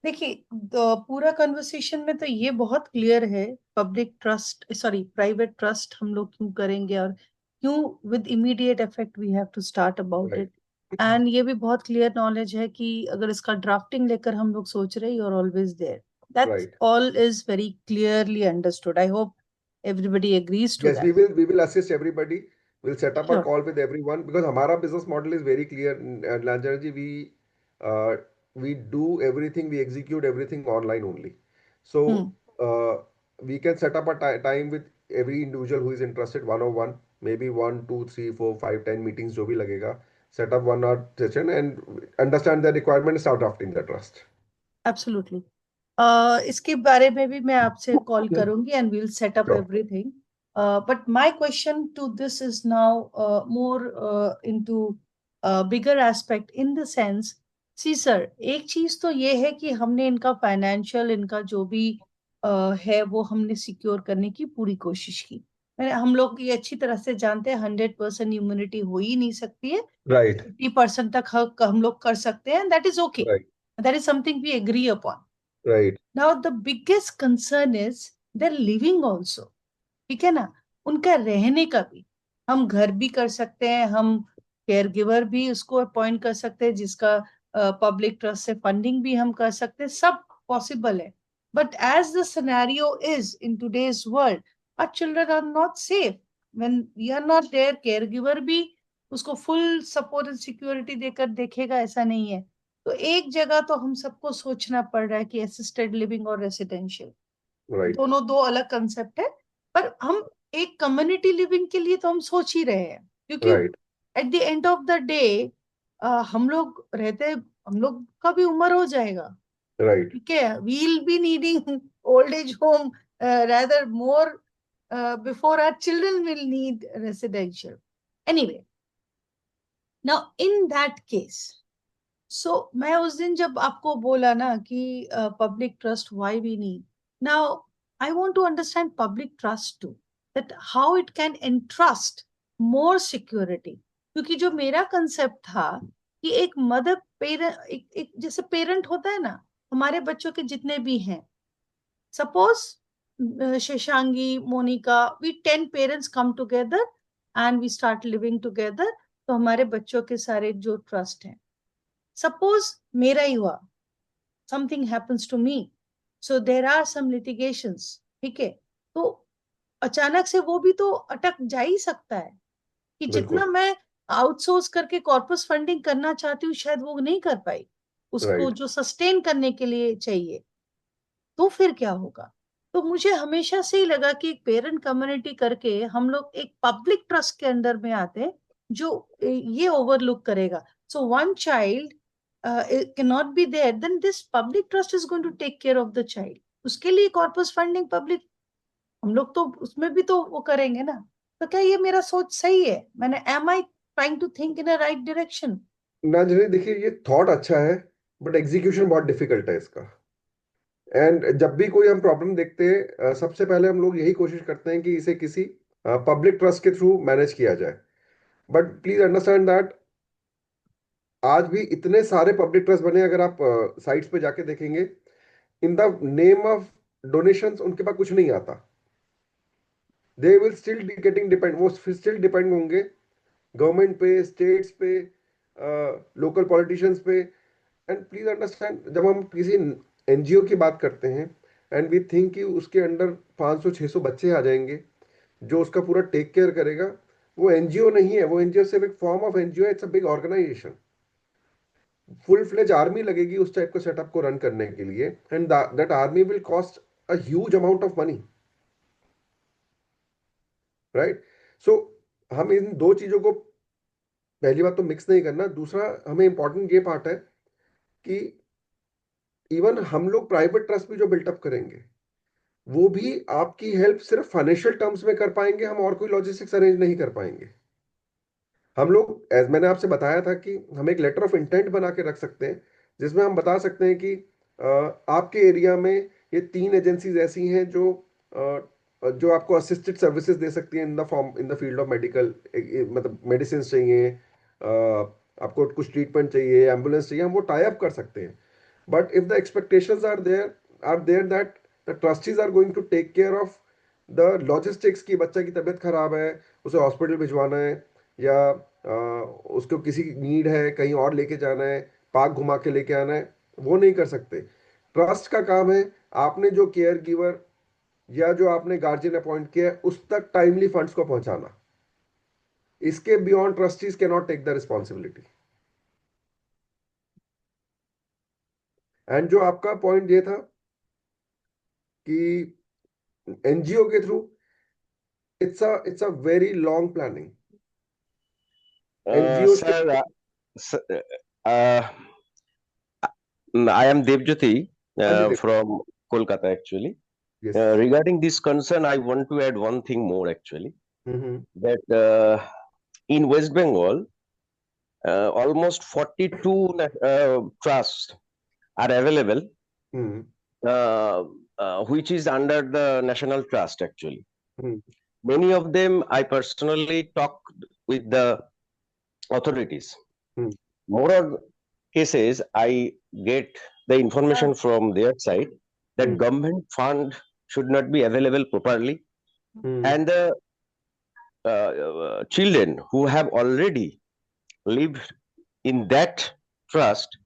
देखिए, तो पूरा कन्वर्सेशन में तो ये बहुत क्लियर है, public trust sorry private trust हम लोग क्यों करेंगे और क्यों with immediate effect we have to start about right it. And ये भी बहुत क्लियर नॉलेज है कि अगर इसका ड्राफ्टिंग लेकर हम लोग सोच रहे, you are always there, that right. All is very clearly understood. I hope everybody agrees to Yes, that. we will assist everybody. We'll set up a Sure. call with everyone because हमारा business model is very clear. Lanjana ji, uh, we do everything, we execute everything online only. So uh, we can set up a time with every individual who is interested, 101, maybe 1, 2, 3, 4, 5, 10 meetings जो भी लगेगा. Set up 1 hour session and understand the requirement, start drafting the trust. Absolutely. इसके बारे में भी मैं आपसे call करूंगी and we'll set up Sure. Everything. But my question to this is now more into bigger aspect in the sense, see sir, एक चीज तो ये है कि हमने इनका फाइनेंशियल, इनका जो भी है वो हमने सिक्योर करने की पूरी कोशिश की। हम लोग ये अच्छी तरह से जानते हैं 100% इम्यूनिटी हो ही नहीं सकती है, Right. 50% तक हम लोग कर सकते हैं, that is okay, Right. That is something we agree upon. Right. Now the biggest concern is their living also, ठीक है ना, उनका रहने का भी। हम घर भी कर सकते हैं, हम केयर गिवर भी उसको अपॉइंट कर सकते हैं, जिसका पब्लिक ट्रस्ट से फंडिंग भी हम कर सकते हैं, सब पॉसिबल है। But as the scenario is in today's world, our children are not safe when we are not there. Care giver भी उसको फुल सपोर्ट एंड सिक्योरिटी देकर देखेगा, ऐसा नहीं है। तो एक जगह तो हम सबको सोचना पड़ रहा है कि असिस्टेड लिविंग और रेसिडेंशियल, Right. दोनों दो अलग कंसेप्ट है, पर हम एक कम्युनिटी लिविंग के लिए तो हम सोच ही रहे हैं, क्योंकि Right. At the end of the day हम लोग रहते, हम लोग का भी उम्र हो जाएगा, Right. ठीक है, we'll be needing old age home rather more before our children will need residential anyway. Now in that case, so मैं उस दिन जब आपको बोला ना कि public trust why we need, now I want to understand public trust too, that how it can entrust more security. क्योंकि जो मेरा कंसेप्ट था कि एक मदर पेरेंट, एक जैसे पेरेंट होता है ना, हमारे बच्चों के जितने भी हैं, suppose Shashangi, Monika, we 10 parents come together and we start living together, तो हमारे बच्चों के सारे जो ट्रस्ट हैं, सपोज मेरा ही हुआ, something happens to me, so there are some litigations, ठीक है, तो अचानक से वो भी तो अटक जा ही सकता है कि बिल्कुल। जितना मैं आउटसोर्स करके कॉर्पस फंडिंग करना चाहती हूँ, शायद वो नहीं कर पाई, उसको Right. जो सस्टेन करने के लिए चाहिए, तो फिर क्या होगा। तो मुझे हमेशा से ही लगा कि एक पेरेंट कम्युनिटी करके हम लोग एक पब्लिक ट्रस्ट के अंडर में आते हैं, जो ये ओवरलुक करेगा। So one child cannot be there, then this public trust is going to take care of the child. उसके लिए कॉर्पस फंडिंग पब्लिक, हम लोग तो उसमें भी तो वो करेंगे ना। तो क्या ये मेरा सोच सही है? मैंने am I trying to think in a right direction? ना जी, देखिए ये थॉट अच्छा है, बट एग्जीक्यूशन बहुत डिफिकल्ट है इसका। एंड जब भी कोई हम प्रॉब्लम देखते हैं, सबसे पहले हम लोग यही कोशिश करते हैं कि इसे किसी पब्लिक ट्रस्ट के थ्रू मैनेज किया जाए। बट प्लीज अंडरस्टैंड दैट आज भी इतने सारे पब्लिक ट्रस्ट बने, अगर आप साइट्स पे जाके देखेंगे, in the name of donations उनके पास कुछ नहीं आता। They will still getting depend, वो स्टिल डिपेंड होंगे गवर्नमेंट पे, स्टेट्स पे, लोकल पॉलिटिशियंस पे। एंड प्लीज अंडरस्टैंड, जब हम किसी एनजीओ की बात करते हैं एंड वी थिंक कि उसके अंडर 500-600 बच्चे आ जाएंगे जो उसका पूरा टेक केयर करेगा, वो एनजीओ नहीं है। वो एनजीओ सिर्फ एक फॉर्म ऑफ एनजीओ है, it's a big organization. Full fledge army लगेगी उस टाइप के सेटअप को रन करने के लिए, and that army will cost a huge amount of money, right. So हम इन दो चीजों को, पहली बात तो मिक्स नहीं करना, दूसरा हमें इंपॉर्टेंट ये पार्ट है कि इवन हम लोग प्राइवेट ट्रस्ट भी जो बिल्टअप करेंगे, वो भी आपकी हेल्प सिर्फ फाइनेंशियल टर्म्स में कर पाएंगे, हम और कोई लॉजिस्टिक्स अरेंज नहीं कर पाएंगे। हम लोग, एज मैंने आपसे बताया था, कि हम एक लेटर ऑफ इंटेंट बना के रख सकते हैं जिसमें हम बता सकते हैं कि आपके एरिया में ये 3 एजेंसीज ऐसी हैं जो आपको असिस्टेड सर्विसेज दे सकती हैं in the field of medical, मतलब मेडिसिन चाहिए, आपको कुछ ट्रीटमेंट चाहिए, एम्बुलेंस चाहिए, हम वो टाई अप कर सकते हैं। But if the expectations are there that the trustees are going to take care of the logistics, की बच्चा की तबीयत खराब है, उसे हॉस्पिटल भिजवाना है, या उसको किसी नीड है, कहीं और लेके जाना है, पार्क घुमा के लेके आना है, वो नहीं कर सकते। ट्रस्ट का काम है आपने जो केयर गिवर या जो आपने गार्जियन अपॉइंट किया है उस तक टाइमली फंड्स को पहुंचाना। इसके beyond trustees can not take the responsibility. And जो आपका पॉइंट ये था कि एनजीओ के through, it's a very long planning. NGO Sir, uh, I am Devjyoti from Kolkata actually. Yes. Regarding this concern, I want to add one thing more actually, that in West Bengal, almost 42 trusts are available, which is under the National Trust actually. Many of them I personally talked with the authorities. More cases I get the information from their side that government fund should not be available properly, and the children who have already lived in that trust,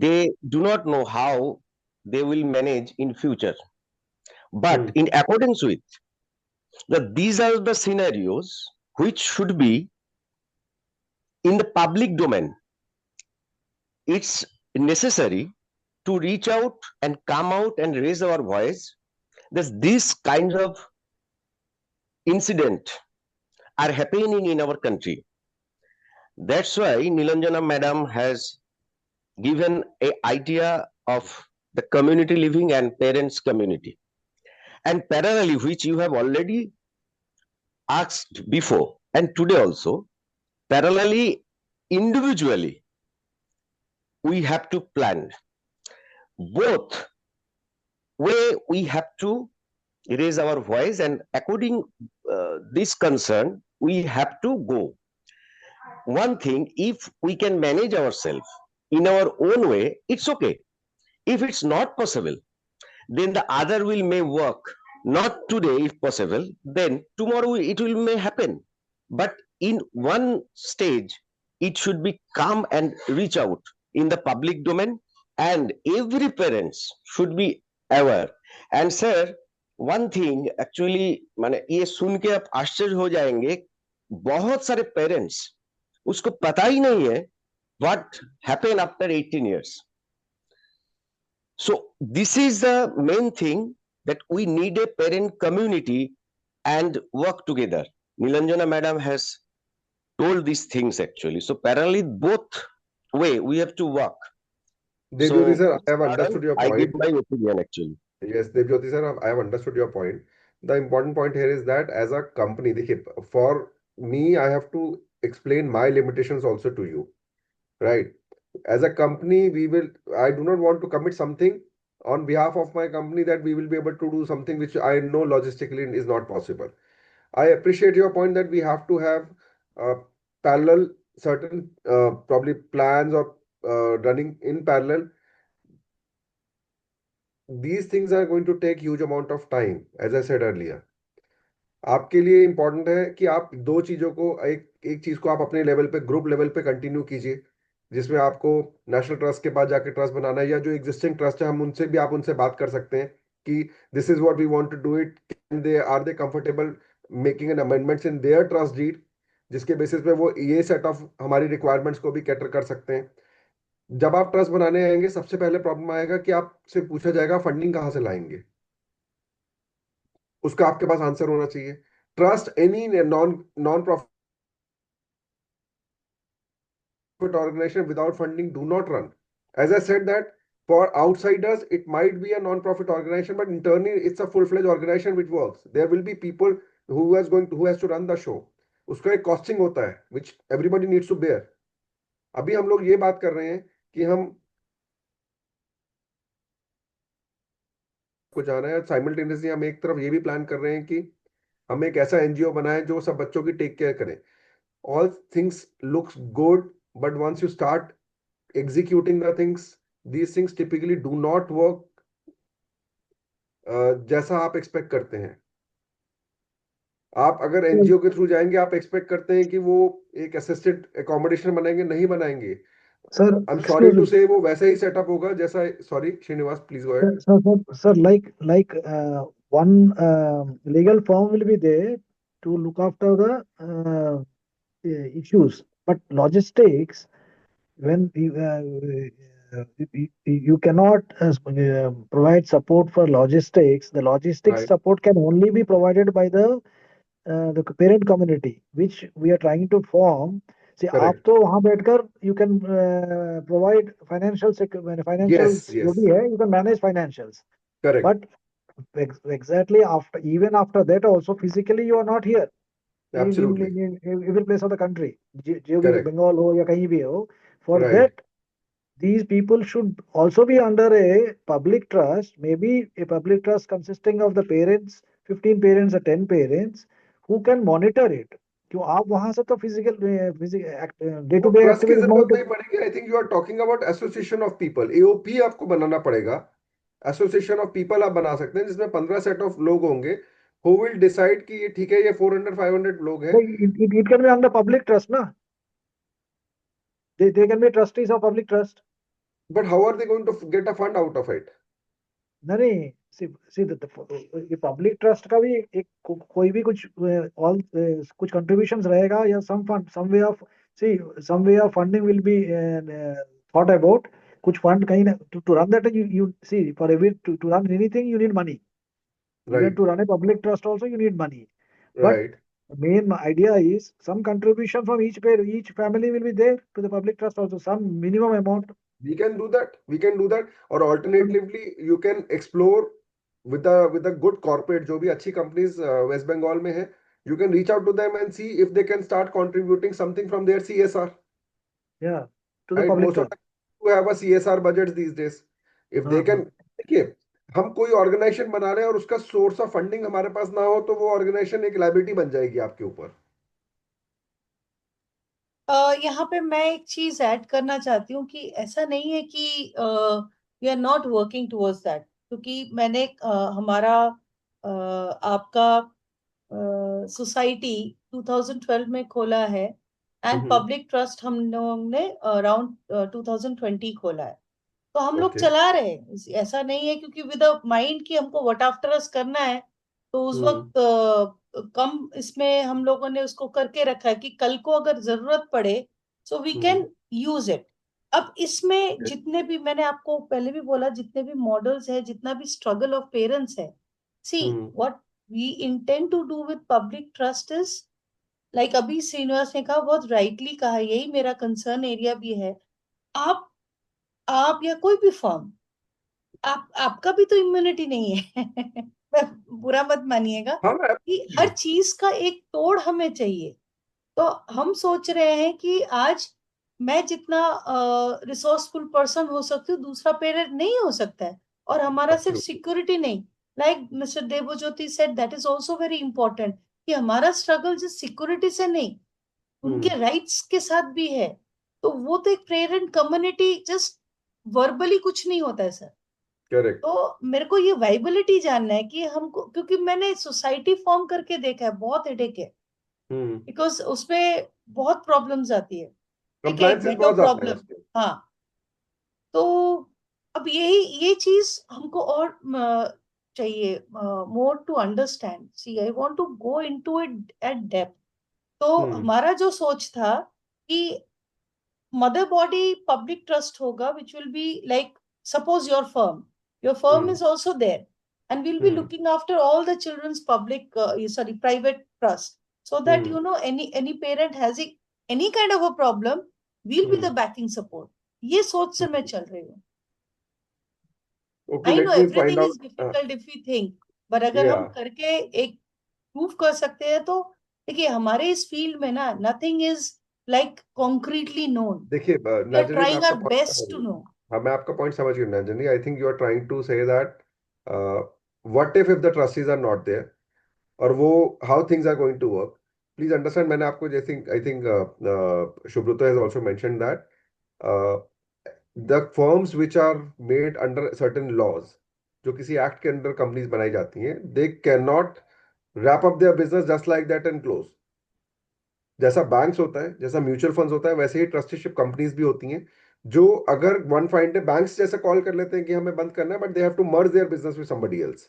they do not know how they will manage in future. But in accordance with these are the scenarios which should be in the public domain. It's necessary to reach out and come out and raise our voice that these kinds of incident are happening in our country. That's why Nilanjana Madam has given an idea of the community living and parents community. And parallelly, which you have already asked before and today also, parallelly, individually, we have to plan. Both way we have to raise our voice, and according this concern, we have to go. One thing, if we can manage ourselves in our own way, it's okay. If it's not possible, then the other will may work. Not today, if possible, then tomorrow it will may happen. But in one stage, it should be come and reach out in the public domain, and every parents should be aware. And sir, one thing actually, माने ये सुन के आप आश्चर्य हो जाएंगे, बहुत सारे parents उसको पता ही नहीं है what happened after 18 years. So this is the main thing, that we need a parent community and work together. Nilanjana Madam has told these things actually. So parallelly, both way we have to work. Devjyoti sir, I have understood your point. I give my opinion actually. Yes, Devjyoti sir, I have understood your point. The important point here is that as a company, देखिए, for me, I have to explain my limitations also to you, right? As a company, I do not want to commit something on behalf of my company that we will be able to do something which I know logistically is not possible. I appreciate your point that we have to have parallel certain probably plans or running in parallel. These things are going to take huge amount of time, as I said earlier. आपके लिए important है कि आप दो चीजों को, एक चीज को आप अपने लेवल पे, ग्रुप लेवल पे कंटिन्यू कीजिए, जिसमें आपको नेशनल ट्रस्ट के पास जाके ट्रस्ट बनाना है, या जो एग्जिस्टिंग ट्रस्ट है हम उनसे भी, आप उनसे बात कर सकते हैं कि this is what we want to do it, are they comfortable making an amendments in their trust deed, जिसके बेसिस पे वो ये सेट ऑफ हमारी रिक्वायरमेंट्स को भी कैटर कर सकते हैं। जब आप ट्रस्ट बनाने आएंगे, सबसे पहले प्रॉब्लम आएगा कि आपसे पूछा जाएगा फंडिंग कहाँ से लाएंगे, उसका आपके पास आंसर होना चाहिए। Trust any non profit organization without funding do not run. As I said that For outsiders, it might be a non-profit organization, but internally, it's a full-fledged organization which works. There will be people who has to run the show. उसका एक costing होता है, which everybody needs to bear. अभी हम लोग ये बात कर रहे हैं कि हम को जाना है, साइमल्टेनियसली हम एक तरफ ये भी प्लान कर रहे हैं कि हम एक ऐसा एनजीओ बनाएं जो सब बच्चों की टेक केयर करें. All things looks good, but once you start executing the things, these things typically do not work जैसा आप एक्सपेक्ट करते हैं. आप अगर एनजीओ के थ्रू जाएंगे, आप एक्सपेक्ट करते हैं कि वो एक असिस्टेड एकोमोडेशन बनाएंगे, नहीं बनाएंगे. Sir, I am sorry to excuse से वो वैसा ही सेटअप होगा जैसा. Sorry Srinivas, please go ahead. sir, like one legal firm will be there to look after the issues, but logistics, when you cannot provide support for logistics, the logistics Right. support can only be provided by the parent community, which we are trying to form. See, आप Correct. तो वहां बैठकर you can provide financials, Yes, जो yes. भी है, you can manage financials. Correct. But exactly even after that also physically you are not here in Absolutely. every place of the country, जो भी Correct. Bengal हो या कहीं भी हो. For Right. that, these people should also be under a public trust, maybe a public trust consisting of the parents, 15 parents or 10 parents, who can monitor it. क्यों आप वहां से तो physical day to day trust की activities जरूरत monitor. नहीं पड़ेगी. I think you are talking about association of people. AOP आपको बनाना पड़ेगा. एसोसिएशन ऑफ पीपल आप बना सकते हैं जिसमें 15 सेट ऑफ लोग होंगे who will decide कि ये ठीक है, ये 400-500 लोग हैं. It can be under public trust, na? They can be trustees of public trust. But how are they going to get a fund out of it? नहीं, see the public trust का भी एक कोई भी कुछ कुछ contributions रहेगा या some way of funding will be thought about. कुछ fund कहीं ना to run that, you see, for to run anything you need money. Even Right. to run a public trust also you need money. But Right. the main idea is some contribution from each family will be there to the public trust also, some minimum amount. We can do that. We can do that. Or alternatively, you can explore with a good corporate, जो भी अच्छी companies West Bengal में है, you can reach out to them and see if they can start contributing something from their CSR. Yeah, to the Right? public Most of trust. them who have a CSR budgets these days. If they can, देखिए, हम कोई organisation बना रहे हैं और उसका source of funding हमारे पास ना हो तो वो ऑर्गेनाइजेशन एक लायबिलिटी बन जाएगी आपके ऊपर. यहाँ पे मैं एक चीज ऐड करना चाहती हूँ कि ऐसा नहीं है कि we are not working towards that, क्योंकि मैंने हमारा आपका सोसाइटी 2012 में खोला है एंड पब्लिक ट्रस्ट हम लोगों ने अराउंड 2020 खोला है. तो हम लोग Okay. चला रहे हैं. ऐसा नहीं है क्योंकि विद अ माइंड कि हमको व्हाट आफ्टर अस करना है, तो उस वक्त कम इसमें हम लोगों ने उसको करके रखा है कि कल को अगर जरूरत पड़े so we can use it. अब इसमें जितने भी, मैंने आपको पहले भी बोला, जितने भी मॉडल्स है, जितना भी स्ट्रगल ऑफ पेरेंट्स है, see what we intend to do with public trust is, like अभी श्रीनिवास ने कहा, बहुत राइटली कहा, यही मेरा कंसर्न एरिया भी है. आप या कोई भी फर्म, आपका भी तो इम्यूनिटी नहीं है. बुरा मत मानिएगा कि हर चीज का एक तोड़ हमें चाहिए. तो हम सोच रहे हैं कि आज मैं जितना रिसोर्सफुल पर्सन हो सकती हूँ, दूसरा पेरेंट नहीं हो सकता है. और हमारा सिर्फ सिक्योरिटी नहीं, like mister Devjyoti said, that is also very important, कि हमारा स्ट्रगल जिस सिक्योरिटी से नहीं, उनके राइट्स के साथ भी है. तो वो तो एक पेरेंट कम्युनिटी जस्ट वर्बली कुछ नहीं होता है सर. Correct. तो मेरे को ये वाइबिलिटी जानना है कि हमको, क्योंकि मैंने सोसाइटी फॉर्म करके देखा है, बहुत हेडेक है, बिकॉज उसमें बहुत प्रॉब्लम्स आती है. ठीक है, वेटो प्रॉब्लम. हाँ, तो अब ये चीज हमको और चाहिए, more to understand. See, I want to go into it at depth. तो हमारा जो सोच था कि मदर बॉडी पब्लिक ट्रस्ट होगा, which will be like, suppose your firm is also there, and we'll be looking after all the children's private trust, so that any parent has any kind of a problem, we'll be the backing support. ये सोच से मैं चल रही हूँ. Okay, I know let me find everything out. Is difficult if we think, पर अगर हम Yeah. करके एक प्रूफ कर सकते हैं तो देखिए हमारे इस फील्ड में ना nothing is like concretely known, देखिए वी आर नाजनी, मैं ट्राइंग आपका आवर पॉइंट समझ बेस्ट टू गया। नो। हाँ, मैं आपका पॉइंट समझ गया Najni. I think you are trying to say that what if the trustees are not there, और वो how things are going to work. Please understand, मैंने आपको जैसे I think Shubhruto has also mentioned that the firms which are made under certain laws, जो किसी act के under companies बनाई जाती हैं, they can not wrap up their business just like that and close. जैसा बैंक्स होता है, जैसा म्यूचुअल फंड्स होता है, वैसे ही ट्रस्टीशिप कंपनीज भी होती हैं, जो अगर वन फाइन डे बैंक्स जैसे कॉल कर लेते हैं कि हमें बंद करना है, but they have to merge their business with somebody else.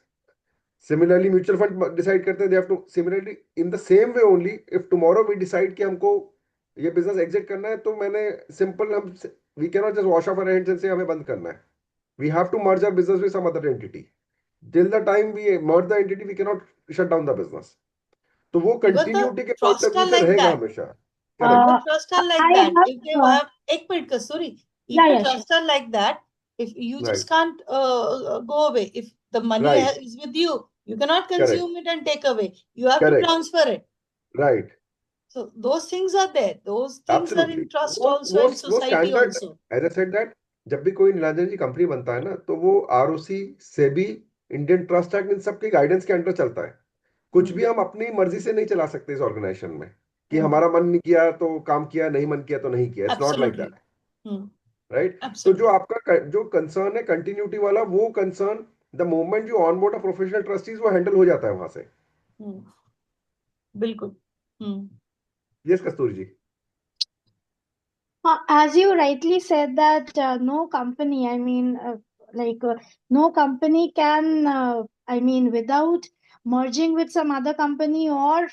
Similarly mutual fund decide करते हैं, they have to similarly in the same way only if tomorrow we decide कि हमको ये बिजनेस एग्जिट करना है, तो मैंने सिंपल हम we can not just wash off our hands and say हमें बंद करना है। We have to merge our business with some other entity. Till the time we merge the entity we can not shut down the business. तो वो Even the continuity के point of trust view are say like रहेगा that. हमेशा। Correct. The trust are like I that. have, If they have, एक minute, Kasturi. yeah, Even yeah, sure. trust are like that. If you Right. just can't go away. If the money Right. is with you, you cannot Correct. consume it and take away. You have to Correct. transfer it. Right. So those things are there. Those things are Absolutely. in trust वो also वो and वो society standard, also. As I said that, जब भी कोई नीलांजन जी company बनता है ना, तो वो ROC, SEBI, Indian trust act, इन सब के गाइडेंस के अंडर चलता है। कुछ भी हम अपनी मर्जी से नहीं चला सकते इस ऑर्गेनाइजेशन में, कि हमारा मन नहीं किया तो काम किया, नहीं मन किया तो नहीं किया। It's not like Absolutely. That, right? तो Absolutely. जो आपका जो कंसर्न है कंटिन्यूटी वाला, वो concern the moment you on board a professional trustees, वो हैंडल हो जाता है वहां से। बिल्कुल। Yes Kasturi ji. As you rightly said that no company, no company can, without merging with some other company or,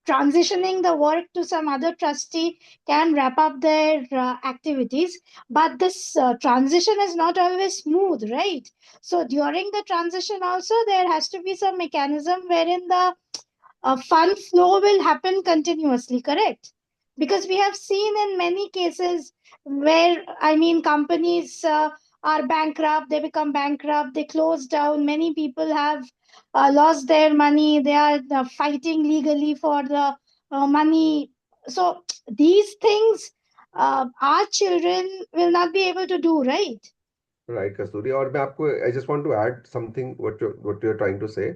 transitioning the work to some other trustee can wrap up their activities. But this transition is not always smooth, right? So during the transition also, there has to be some mechanism wherein the fund flow will happen continuously, correct? Because we have seen in many cases where, companies are bankrupt, they become bankrupt, they close down, many people have lost their money, they are fighting legally for the money. So these things our children will not be able to do, right? Right Kasturi, और मैं आपको I just want to add something what you are trying to say.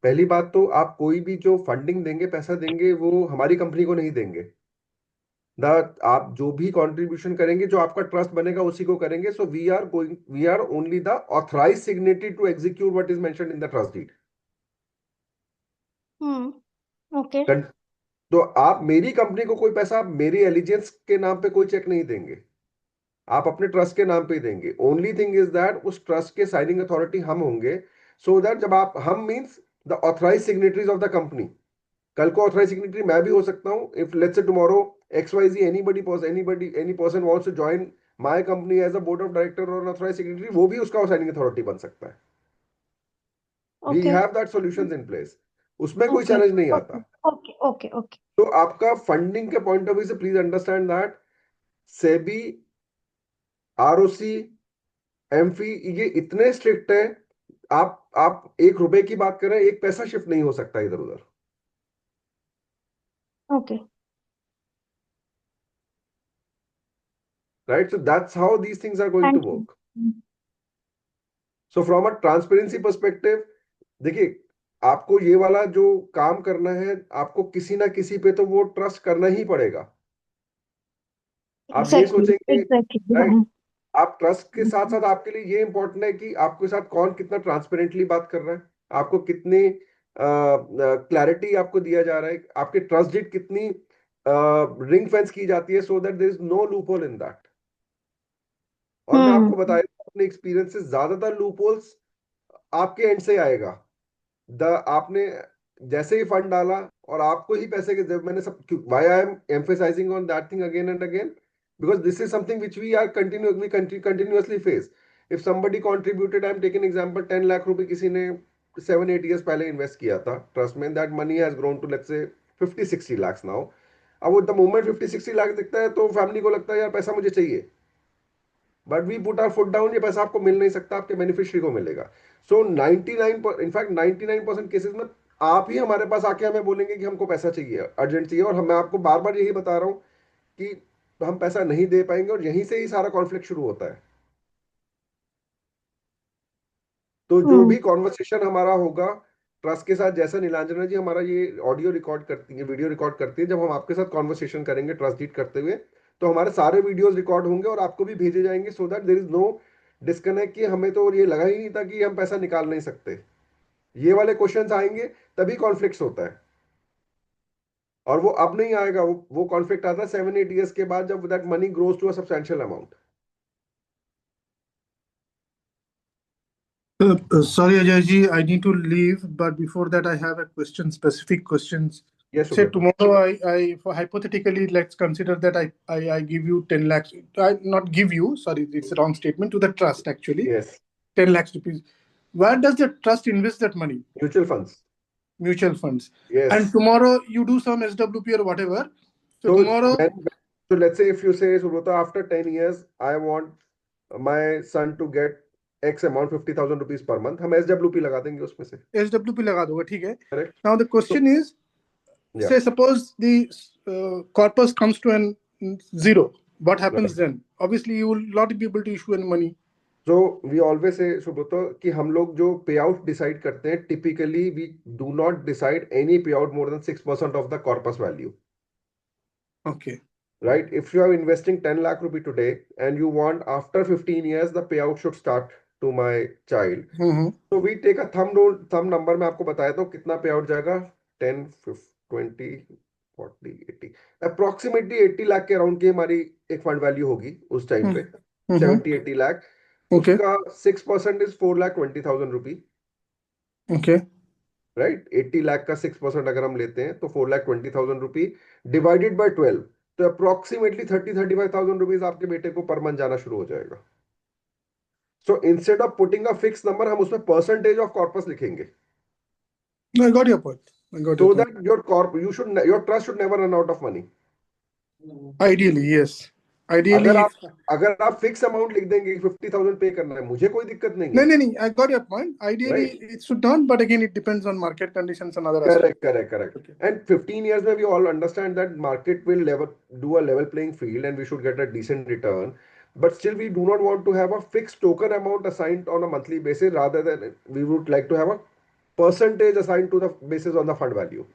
पहली बात तो, आप कोई भी जो फंडिंग देंगे, पैसा देंगे, वो हमारी कंपनी को नहीं देंगे। द आप जो भी कंट्रीब्यूशन करेंगे, जो आपका ट्रस्ट बनेगा, उसी को करेंगे। So we are only the authorize signatory to execute what is mentioned in the trust deed. Okay. तो आप मेरी कंपनी को कोई पैसा, आप मेरी एलिजेंस के नाम पे कोई चेक नहीं देंगे, आप अपने ट्रस्ट के नाम पे ही देंगे। ओनली थिंग इज दैट उस ट्रस्ट के साइनिंग अथॉरिटी हम होंगे, सो दैट जब आप, हम means the authorize signatories of the company. कल को ऑथराइज सिग्नेटरी मैं भी हो सकता हूं। If let's say tomorrow XYZ any person wants to join my company as a board of director और ऑथराइज सिग्नेटरी, वो भी उसका साइनिंग अथॉरिटी बन सकता है। We Okay. Have that solutions in place, उसमें कोई Okay. चैलेंज नहीं आता। Okay. तो आपका फंडिंग के पॉइंट ऑफ व्यू से please understand that SEBI, ROC, MF, ये इतने स्ट्रिक्ट है। आप 1 रुपए की बात कर रहे हैं, 1 पैसा शिफ्ट नहीं हो सकता इधर उधर। Okay. Right? So that's how these things are going to Thank you. work. So from a transparency perspective, देखिए, आपको ये वाला जो काम करना है, आपको किसी ना किसी पे तो वो ट्रस्ट करना ही पड़ेगा। आप ये सोचेंगे, Exactly. राइट? आप ट्रस्ट के साथ साथ आपके लिए ये इंपॉर्टेंट है कि आपके साथ कौन कितना ट्रांसपेरेंटली बात कर रहा है, आपको कितनी क्लैरिटी आपको दिया जा रहा है, आपके ट्रस्ट डीड कितनी रिंग फेंस की जाती है, so that there is no loophole in that. और मैं आपको बताया अपने एक्सपीरियंस से, ज्यादातर लूपहोल्स आपके एंड से आएगा। आपने जैसे ही फंड डाला और आपको ही पैसे के, जब मैंने सब, why I am emphasizing on that thing again and again, because this is something which we continuously face. If somebody contributed, I'm taking example, 10 lakh रुपए किसी ने 7-8 years पहले इन्वेस्ट किया था ट्रस्ट में, that money has grown to let's say 50-60 lakhs now. अब वो the moment 50-60 lakh दिखता है तो फैमिली को लगता है यार पैसा मुझे चाहिए, but we put our foot down, ये पैसा आपको मिल नहीं सकता, आपके बेनिफिशियरी को मिलेगा। सो 99 इनफैक्ट 99% केसेस में आप ही हमारे पास आके हमें बोलेंगे कि हमको पैसा चाहिए, अर्जेंट चाहिए, और मैं आपको बार बार यही बता रहा हूँ कि हम पैसा नहीं दे पाएंगे, और यहीं से ही सारा कॉन्फ्लिक्ट शुरू होता है। तो जो भी कॉन्वर्सेशन हमारा होगा ट्रस्ट के साथ, जैसा नीलांजना जी हमारा ये ऑडियो रिकॉर्ड करती है, वीडियो रिकॉर्ड करती है, जब हम आपके साथ कॉन्वर्सेशन करेंगे ट्रस्ट डीड करते हुए, तो हमारे सारे वीडियोस रिकॉर्ड होंगे और आपको भी भेजे जाएंगे, so that there is no disconnect कि हमें तो ये लगा ही नहीं था कि हम पैसा निकाल नहीं सकते। ये वाले क्वेश्चंस आएंगे तभी कॉन्फ्लिक्ट होता है, और वो अब नहीं आएगा, वो कॉन्फ्लिक्ट आता है 7-8 ईयर्स के बाद, जब that money grows to a substantial amount. Sorry, Ajay ji, I need to leave, but before that, I have a question, specific questions. Yes, Say Subrata. tomorrow, for hypothetically, let's consider that I give you 10 lakhs. I not give you, sorry, it's a wrong statement, to the trust actually. Yes. 10 lakhs rupees. Where does the trust invest that money? Mutual funds. Mutual funds. Yes. And tomorrow you do some SWP or whatever. So tomorrow. So let's say if you say, Subrata, after 10 years, I want my son to get X amount, 50,000 rupees per month, हम SWP लगा देंगे उसमें से। SWP लगा दोगे, ठीक है? Correct. Now the question is, say suppose the corpus comes to an zero, what happens then? Obviously you will not be able to issue any money. So we always say, Subrata, कि हम लोग जो payout decide करते हैं, typically we do not decide any payout more than 6% of the corpus value. Okay. Right? If you are investing 10 lakh rupee today and you want after 15 years the payout should start to my child, so we take a thumb number में आपको बताया तो कितना payout जाएगा, 10, 20, 40, 80, approximately 80 lakh के around की हमारी एक फंड वैल्यू होगी उस टाइम पे, 70-80 लाख। Okay. उसका 6% is 4,20,000 rupee. Okay. Right, 80 lakh का 6% अगर हम लेते हैं तो 4,20,000 रुपी डिवाइडेड बाय 12, तो अप्रोक्सीमेटली 30-35,000 रुपीज आपके बेटे को पर मंथ जाना शुरू हो जाएगा। So instead of putting a fix number, हम उसमें परसेंटेज ऑफ कॉर्पस लिखेंगे। No, I got your point. So that your trust should never run out of money. Ideally, yes. Ideally. अगर आप फिक्स अमाउंट लिख देंगे 50,000 पे करना है, मुझे कोई दिक्कत नहीं है। नहीं, I got your point. Ideally, it should not, but again, it depends on market conditions and other aspects. Correct. Okay. And 15 years में we all understand that market will do a level playing field and we should get a decent return. But still, we do not want to have a fixed token amount assigned on a monthly basis. Rather than, we would like to have a percentage assigned to the basis on the fund value.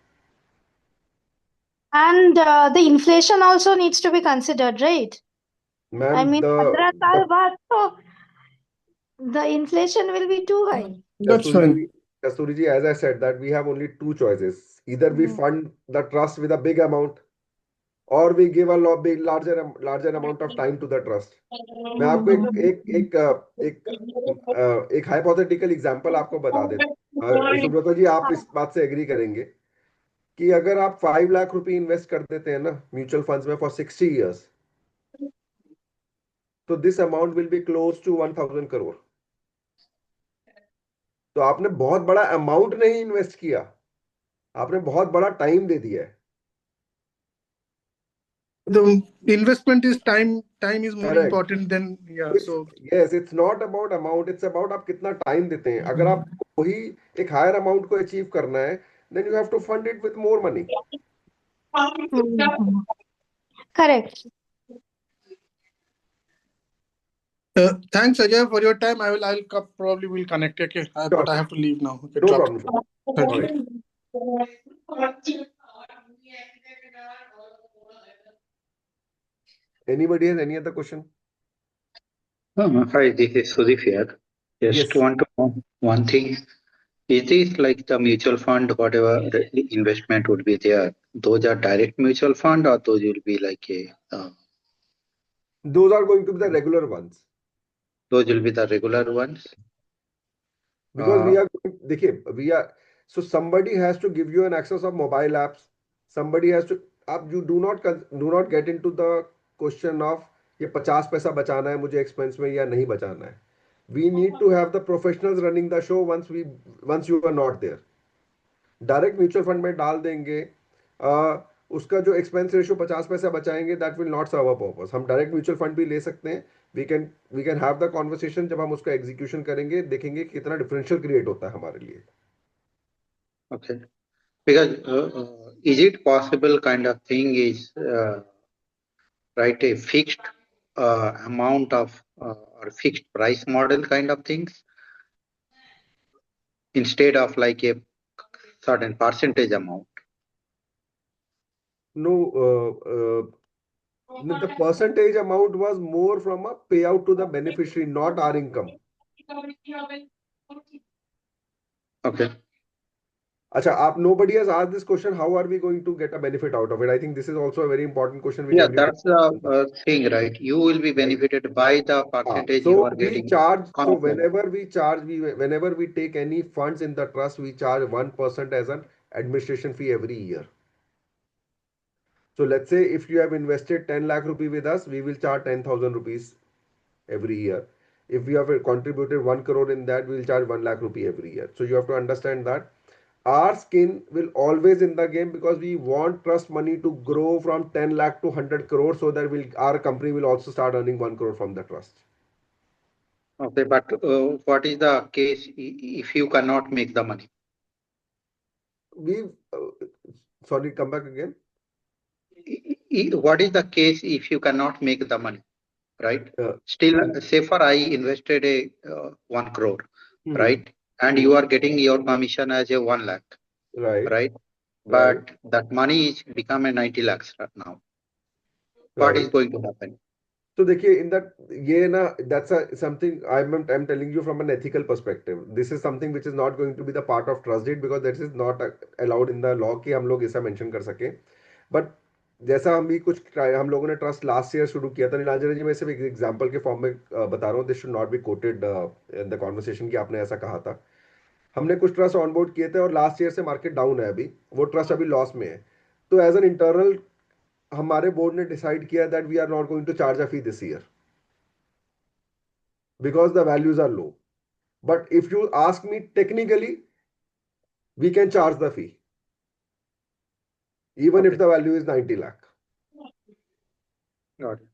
And the inflation also needs to be considered, right? Ma'am, I mean, 15 साल बाद तो the inflation will be too high. That's fine. Kasturi ji, as I said, that we have only two choices. Either we fund the trust with a big amount, or we give a larger amount of time to the trust. मैं आपको एक hypothetical example आपको बता देता हूँ। सुब्रता जी, आप इस बात से एग्री करेंगे कि अगर आप 5 लाख रुपए इन्वेस्ट कर देते हैं ना म्यूचुअल फंड्स में फॉर 60 years, तो this amount will be close to 1,000 crore. तो आपने बहुत बड़ा अमाउंट नहीं इन्वेस्ट किया, आपने बहुत बड़ा टाइम दे दिया है। The investment is time. Time is more important than so yes, it's not about amount, it's about आप कितना टाइम देते हैं। अगर आप वही एक हायर अमाउंट को अचीव करना है, then you have to fund it with more money. Correct. Thanks, Ajay, for your time. I'll probably will connect. Okay, but I have to leave now. Okay, no problem. Thank you. Anybody has any other question? Hi, this is Sudhif here. Just want to know one thing. Is this like the mutual fund, whatever the investment would be there? Those are direct mutual fund, or those will be like a? Those are going to be the regular ones. Those will be the regular ones. Because we are. So somebody has to give you an access of mobile apps. Somebody has to. You do not get into the question of ये 50 पैसा बचाना है मुझे expense में या नहीं बचाना है। We need to have the professionals running the show once you are not there. Direct mutual fund में डाल देंगे, उसका जो एक्सपेंस रेशियो 50 पैसा बचाएंगे, that will not serve a purpose. हम डायरेक्ट म्यूचुअल फंड भी ले सकते हैं, we can have the conversation. जब हम उसका एग्जीक्यूशन करेंगे देखेंगे कितना डिफरेंशियल क्रिएट होता है हमारे लिए। Okay. Because is it possible kind of thing is right a fixed amount of or fixed price model kind of things instead of like a certain percentage amount? No, the percentage amount was more from a payout to the beneficiary, not our income. Okay. Acha, nobody has asked this question. How are we going to get a benefit out of it? I think this is also a very important question which Yeah, everybody. that's the thing, right? You will be benefited by the percentage you So are we getting. charge. So commission. whenever we charge, whenever we take any funds in the trust, we charge 1% as an administration fee every year. So let's say if you have invested 10 lakh rupee with us, we will charge 10,000 rupees every year. If we have contributed 1 crore in that, we will charge 1 lakh rupee every year. So you have to understand that our skin will always in the game, because we want trust money to grow from 10 lakh to 100 crore, so that our company will also start earning 1 crore from the trust. Okay, but what is the case if you cannot make the money? Sorry, come back again. What is the case if you cannot make the money, right? Still, say for I invested a 1 crore, right? And you are getting your commission as a 1 lakh, right? But that money is become a 90 lakhs right now. What is going to happen? So देखिए, in that, that's something I'm telling you from an ethical perspective. This is something which is not going to be the part of trust deed, because that is not allowed in the law कि हम लोग ऐसा mention कर सके. But जैसा हम लोगों ने ट्रस्ट लास्ट ईयर शुरू किया था, नीलांजन जी, मैं सिर्फ एक एग्जांपल के फॉर्म में बता रहा हूँ. This should not be quoted in the conversation कि आपने ऐसा कहा था. हमने कुछ ट्रस्ट ऑनबोर्ड किए थे और लास्ट ईयर से मार्केट डाउन है, अभी वो ट्रस्ट अभी लॉस में है. तो एज एन इंटरनल हमारे बोर्ड ने डिसाइड किया that we are not going to charge a fee this year because the values are low. But if you ask me technically, we can charge the fee even if the value is 90 lakh. Got it.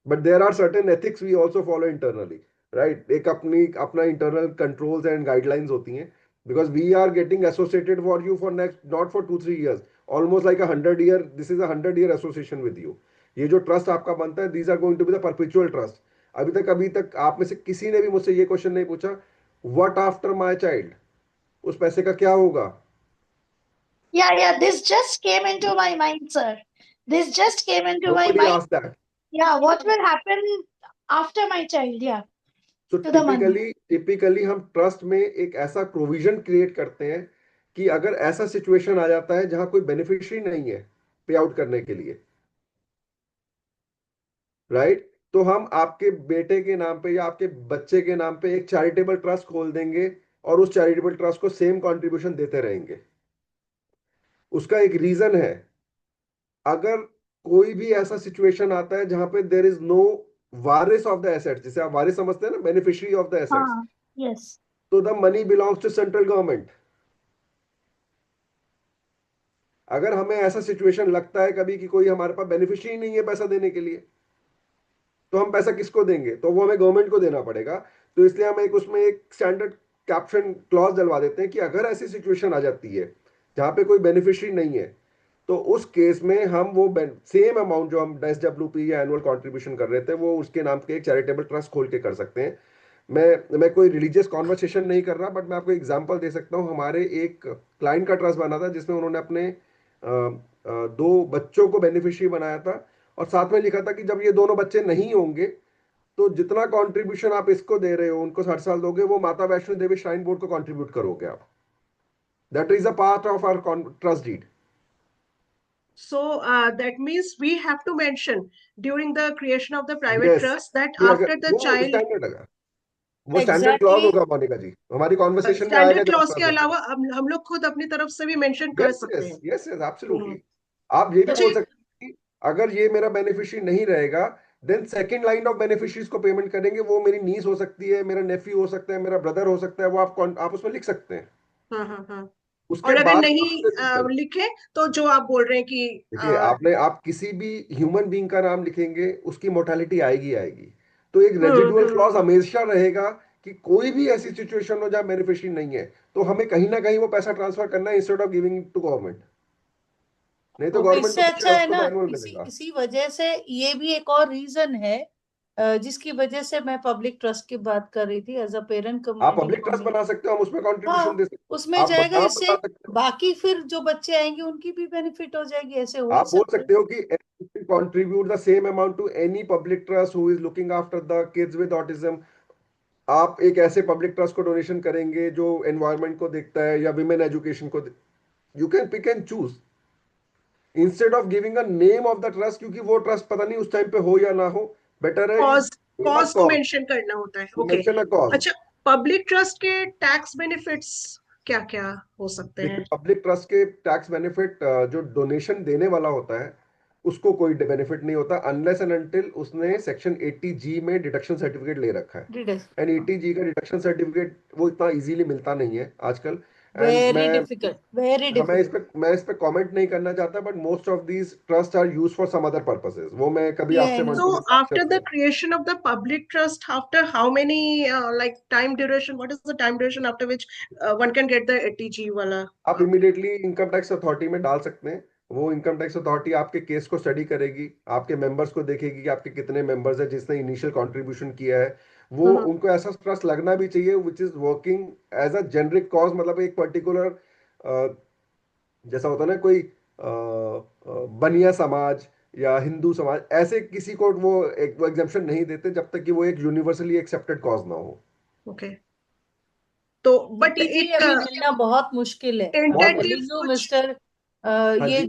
But there are certain ethics we also follow internally, right? एक अपना internal controls and guidelines होती हैं, because we are getting associated for you for next not for 2-3 years, almost like 100-year. This is a 100-year association with you. ये जो trust आपका बनता है, these are going to be the perpetual trust. अभी तक आप में से किसी ने भी मुझसे ये क्वेश्चन नहीं पूछा, what after my child, उस पैसे का क्या होगा? Yeah, this just came into my mind, sir. This just came into Nobody my mind. asked that. Yeah, what will happen after my child? Yeah. तो टिपिकली हम trust में एक ऐसा प्रोविजन क्रिएट करते हैं कि अगर ऐसा सिचुएशन आ जाता है जहां कोई बेनिफिशियरी नहीं है पे आउट करने के लिए, राइट, तो हम आपके बेटे के नाम पे या आपके बच्चे के नाम पे एक चैरिटेबल ट्रस्ट खोल देंगे और उस चैरिटेबल ट्रस्ट को सेम कंट्रीब्यूशन देते रहेंगे. उसका एक रीजन है, अगर कोई भी ऐसा सिचुएशन आता है जहां पे देयर इज नो वारिस ऑफ द एसेट्स, जिसे आप वारिस समझते हैं ना, beneficiary of the assets, Yes. तो the money belongs to central government. अगर हमें ऐसा सिचुएशन लगता है कभी कि कोई हमारे पास बेनिफिशियरी नहीं है पैसा देने के लिए, तो हम पैसा किसको देंगे? तो वो हमें गवर्नमेंट को देना पड़ेगा. तो इसलिए हम उसमें एक स्टैंडर्ड कैप्शन क्लॉज डलवा देते हैं कि अगर ऐसी सिचुएशन आ जाती है जहां पे कोई बेनिफिशियरी नहीं है, तो उस केस में हम वो सेम अमाउंट जो हम SWP या एनुअल कंट्रीब्यूशन कर रहे थे, वो उसके नाम के एक चैरिटेबल ट्रस्ट खोल के कर सकते हैं. मैं कोई रिलीजियस कॉन्वर्सेशन नहीं कर रहा, बट मैं आपको एग्जांपल दे सकता हूं. हमारे एक क्लाइंट का ट्रस्ट बना था जिसमें उन्होंने अपने 2 बच्चों को बेनिफिशियरी बनाया था और साथ में लिखा था कि जब ये दोनों बच्चे नहीं होंगे तो जितना कंट्रीब्यूशन आप इसको दे रहे हो उनको 60 साल दोगे, वो माता वैष्णो देवी श्राइन बोर्ड को कंट्रीब्यूट करोगे आप. That is a part of our trust deed. So that means we have to mention during the creation of the private trust that after the child. वो स्टैंडर्ड क्लॉज होगा मोनिका जी, हमारी conversation में आएगा. Standard clause के अलावा हम लोग खुद अपनी तरफ से भी मेंशन कर सकते हैं. Yes absolutely. आप ये भी बोल सकते हैं कि अगर ये मेरा बेनिफिशियरी नहीं रहेगा, then second line of beneficiaries को पेमेंट करेंगे. वो मेरी नीस हो सकती है, मेरा नेफ्यू हो सकता है, मेरा ब्रदर हो सकता है, वो आप उसमें लिख सकते हैं. उसके और अगर बाद नहीं सबसे लिखे तो जो आप बोल रहे हैं कि देखिए, आप किसी भी ह्यूमन बीइंग का नाम लिखेंगे उसकी मोर्टेलिटी आएगी आएगी, तो एक रेजिडुअल क्लॉज हमेशा रहेगा कि कोई भी ऐसी सिचुएशन हो जहां बेनिफिशियरी नहीं है तो हमें कहीं ना कहीं वो पैसा ट्रांसफर करना है instead of giving to government. नहीं तो तो गवर्नमेंट इससे को अच्छा मिलेगा, है उसको ना, तो एनुअल इसी मिलेगा। इसी वजह से ये भी एक और रीजन है जिसकी वजह से मैं पब्लिक ट्रस्ट की बात कर रही थी एज अ पेरेंट आप कम्युनिटी पब्लिक ट्रस्ट बना सकते हो, हम उसमें कंट्रीब्यूशन दे हाँ, सकते उसमें हो, आप जाएगा, नाम इससे बता सकते हो, बाकी फिर जो बच्चे आएंगे उनकी भी बेनिफिट हो जाएगी, ऐसे हो ही आप बोल सकते सकते हो कि contribute the same amount to any public trust who is looking after the kids with autism. आप एक ऐसे पब्लिक ट्रस्ट को डोनेशन करेंगे जो एनवायरनमेंट को देखता है या विमेन एजुकेशन को, you can pick and choose instead of giving a name of the trust, क्योंकि वो ट्रस्ट पता नहीं उस टाइम पे हो या ना हो। बेटर है कॉज यू को मेंशन करना होता है। Okay, mention a cause. अच्छा, पब्लिक ट्रस्ट के टैक्स बेनिफिट्स क्या क्या हो सकते देखिए, हैं? पब्लिक ट्रस्ट के टैक्स बेनिफिट, जो डोनेशन देने वाला होता है उसको कोई बेनिफिट नहीं होता अनलेस एंड अनटिल उसने सेक्शन 80G में डिडक्शन सर्टिफिकेट ले रखा है। एंड 80G का डिडक्शन सर्टिफिकेट वो इतना इजीली मिलता नहीं है आजकल। And very difficult, very difficult. मैं इस पे कमेंट नहीं करना चाहता, but most of these trust are use for some other purposes. वो मैं कभी Yeah, आपसे I know. One two So after the creation of the public trust, after how many like time duration? What is the time duration after which one can get the 80G wala? आप immediately income tax authority में डाल सकते हैं। वो income tax authority आपके case को study करेगी, आपके मेंबर्स को देखेगी कि आपके कितने मेंबर्स हैं जिसने इनिशियल कंट्रीब्यूशन किया है। वो उनको ऐसा ट्रस्ट लगना भी चाहिए which is working as a generic cause, मतलब एक पर्टिकुलर जैसा होता है ना कोई बनिया समाज या हिंदू समाज, ऐसे किसी को वो एग्जेम्पशन नहीं देते जब तक कि वो एक यूनिवर्सली एक्सेप्टेड कॉज ना हो। ओके, तो बट TG एक अभी मिलना बहुत मुश्किल है। I'm बहुत टेंटेटिव telling you, कुछ मिस्टर, हाँ ये जी,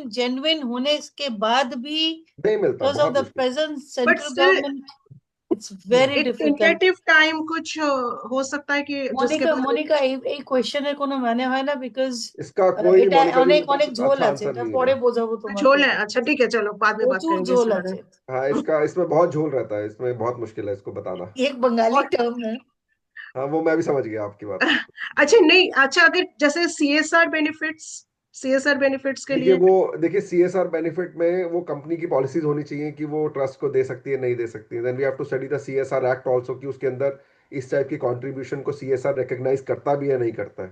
जेन्युइन होने के बाद भी नहीं मिलता, because of बहुत the मुश्किल। present but central still government, it's very एक difficult. टेंटेटिव टाइम कुछ हो सकता है कि जिसके মনিকা बाद মনিকা এই কোয়েশ্চেনের কোনো মানে হয় না, বিকজ इसका कोई এটা मोनिका जी অনেক मतलब অনেক ঝোল अच्छा আছে, आंसर এটা नहीं है। পরে বোঝাবো তোমাকে। झोल है। अच्छा ठीक है, चलो बाद में बात প্রচুর करेंगे इस ঝোল बारे আছে, में। हाँ, इसमें बहुत झोल रहता है, इसमें बहुत मुश्किल है इसको बताना। एक बंगाली और टर्म है। हाँ, वो मैं भी समझ गया आपकी बात। अच्छा नहीं, अच्छा अगर जैसे सीएसआर बेनिफिट्स के लिए देखिए सीएसआर बेनिफिट में वो कंपनी की पॉलिसीज होनी चाहिए कि वो ट्रस्ट को दे सकती है नहीं दे सकती है। Then we have to study the CSR act also कि उसके अंदर इस टाइप की कंट्रीब्यूशन को सीएसआर रिकॉग्नाइज करता भी है नहीं करता है।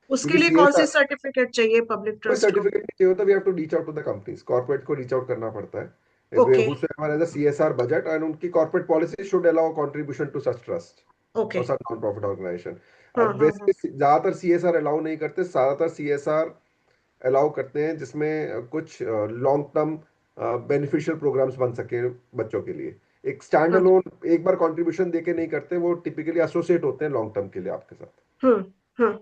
उसके क्योंकि लिए कौन सी सीएसआर सर्टिफिकेट चाहिए पब्लिक कोई ट्रस्ट को? सर्टिफिकेट नहीं चाहिए होता, we have to reach out to the companies, corporate को रीच आउट करना पड़ता है। Okay whosoever has a CSR budget and उनकी corporate policy should allow contribution to such trust okay, और such non-profit organization। हाँ अब हाँ वैसे ज्यादातर CSR अलाउ नहीं करते, ज्यादातर CSR अलाउ करते हैं जिसमें कुछ लॉन्ग टर्म बेनिफिशियल प्रोग्राम्स बन सके बच्चों के लिए। एक स्टैंड हाँ, अलोन एक बार कंट्रीब्यूशन देके नहीं करते, वो टिपिकली एसोसिएट होते हैं लॉन्ग टर्म के लिए आपके साथ। हम्म।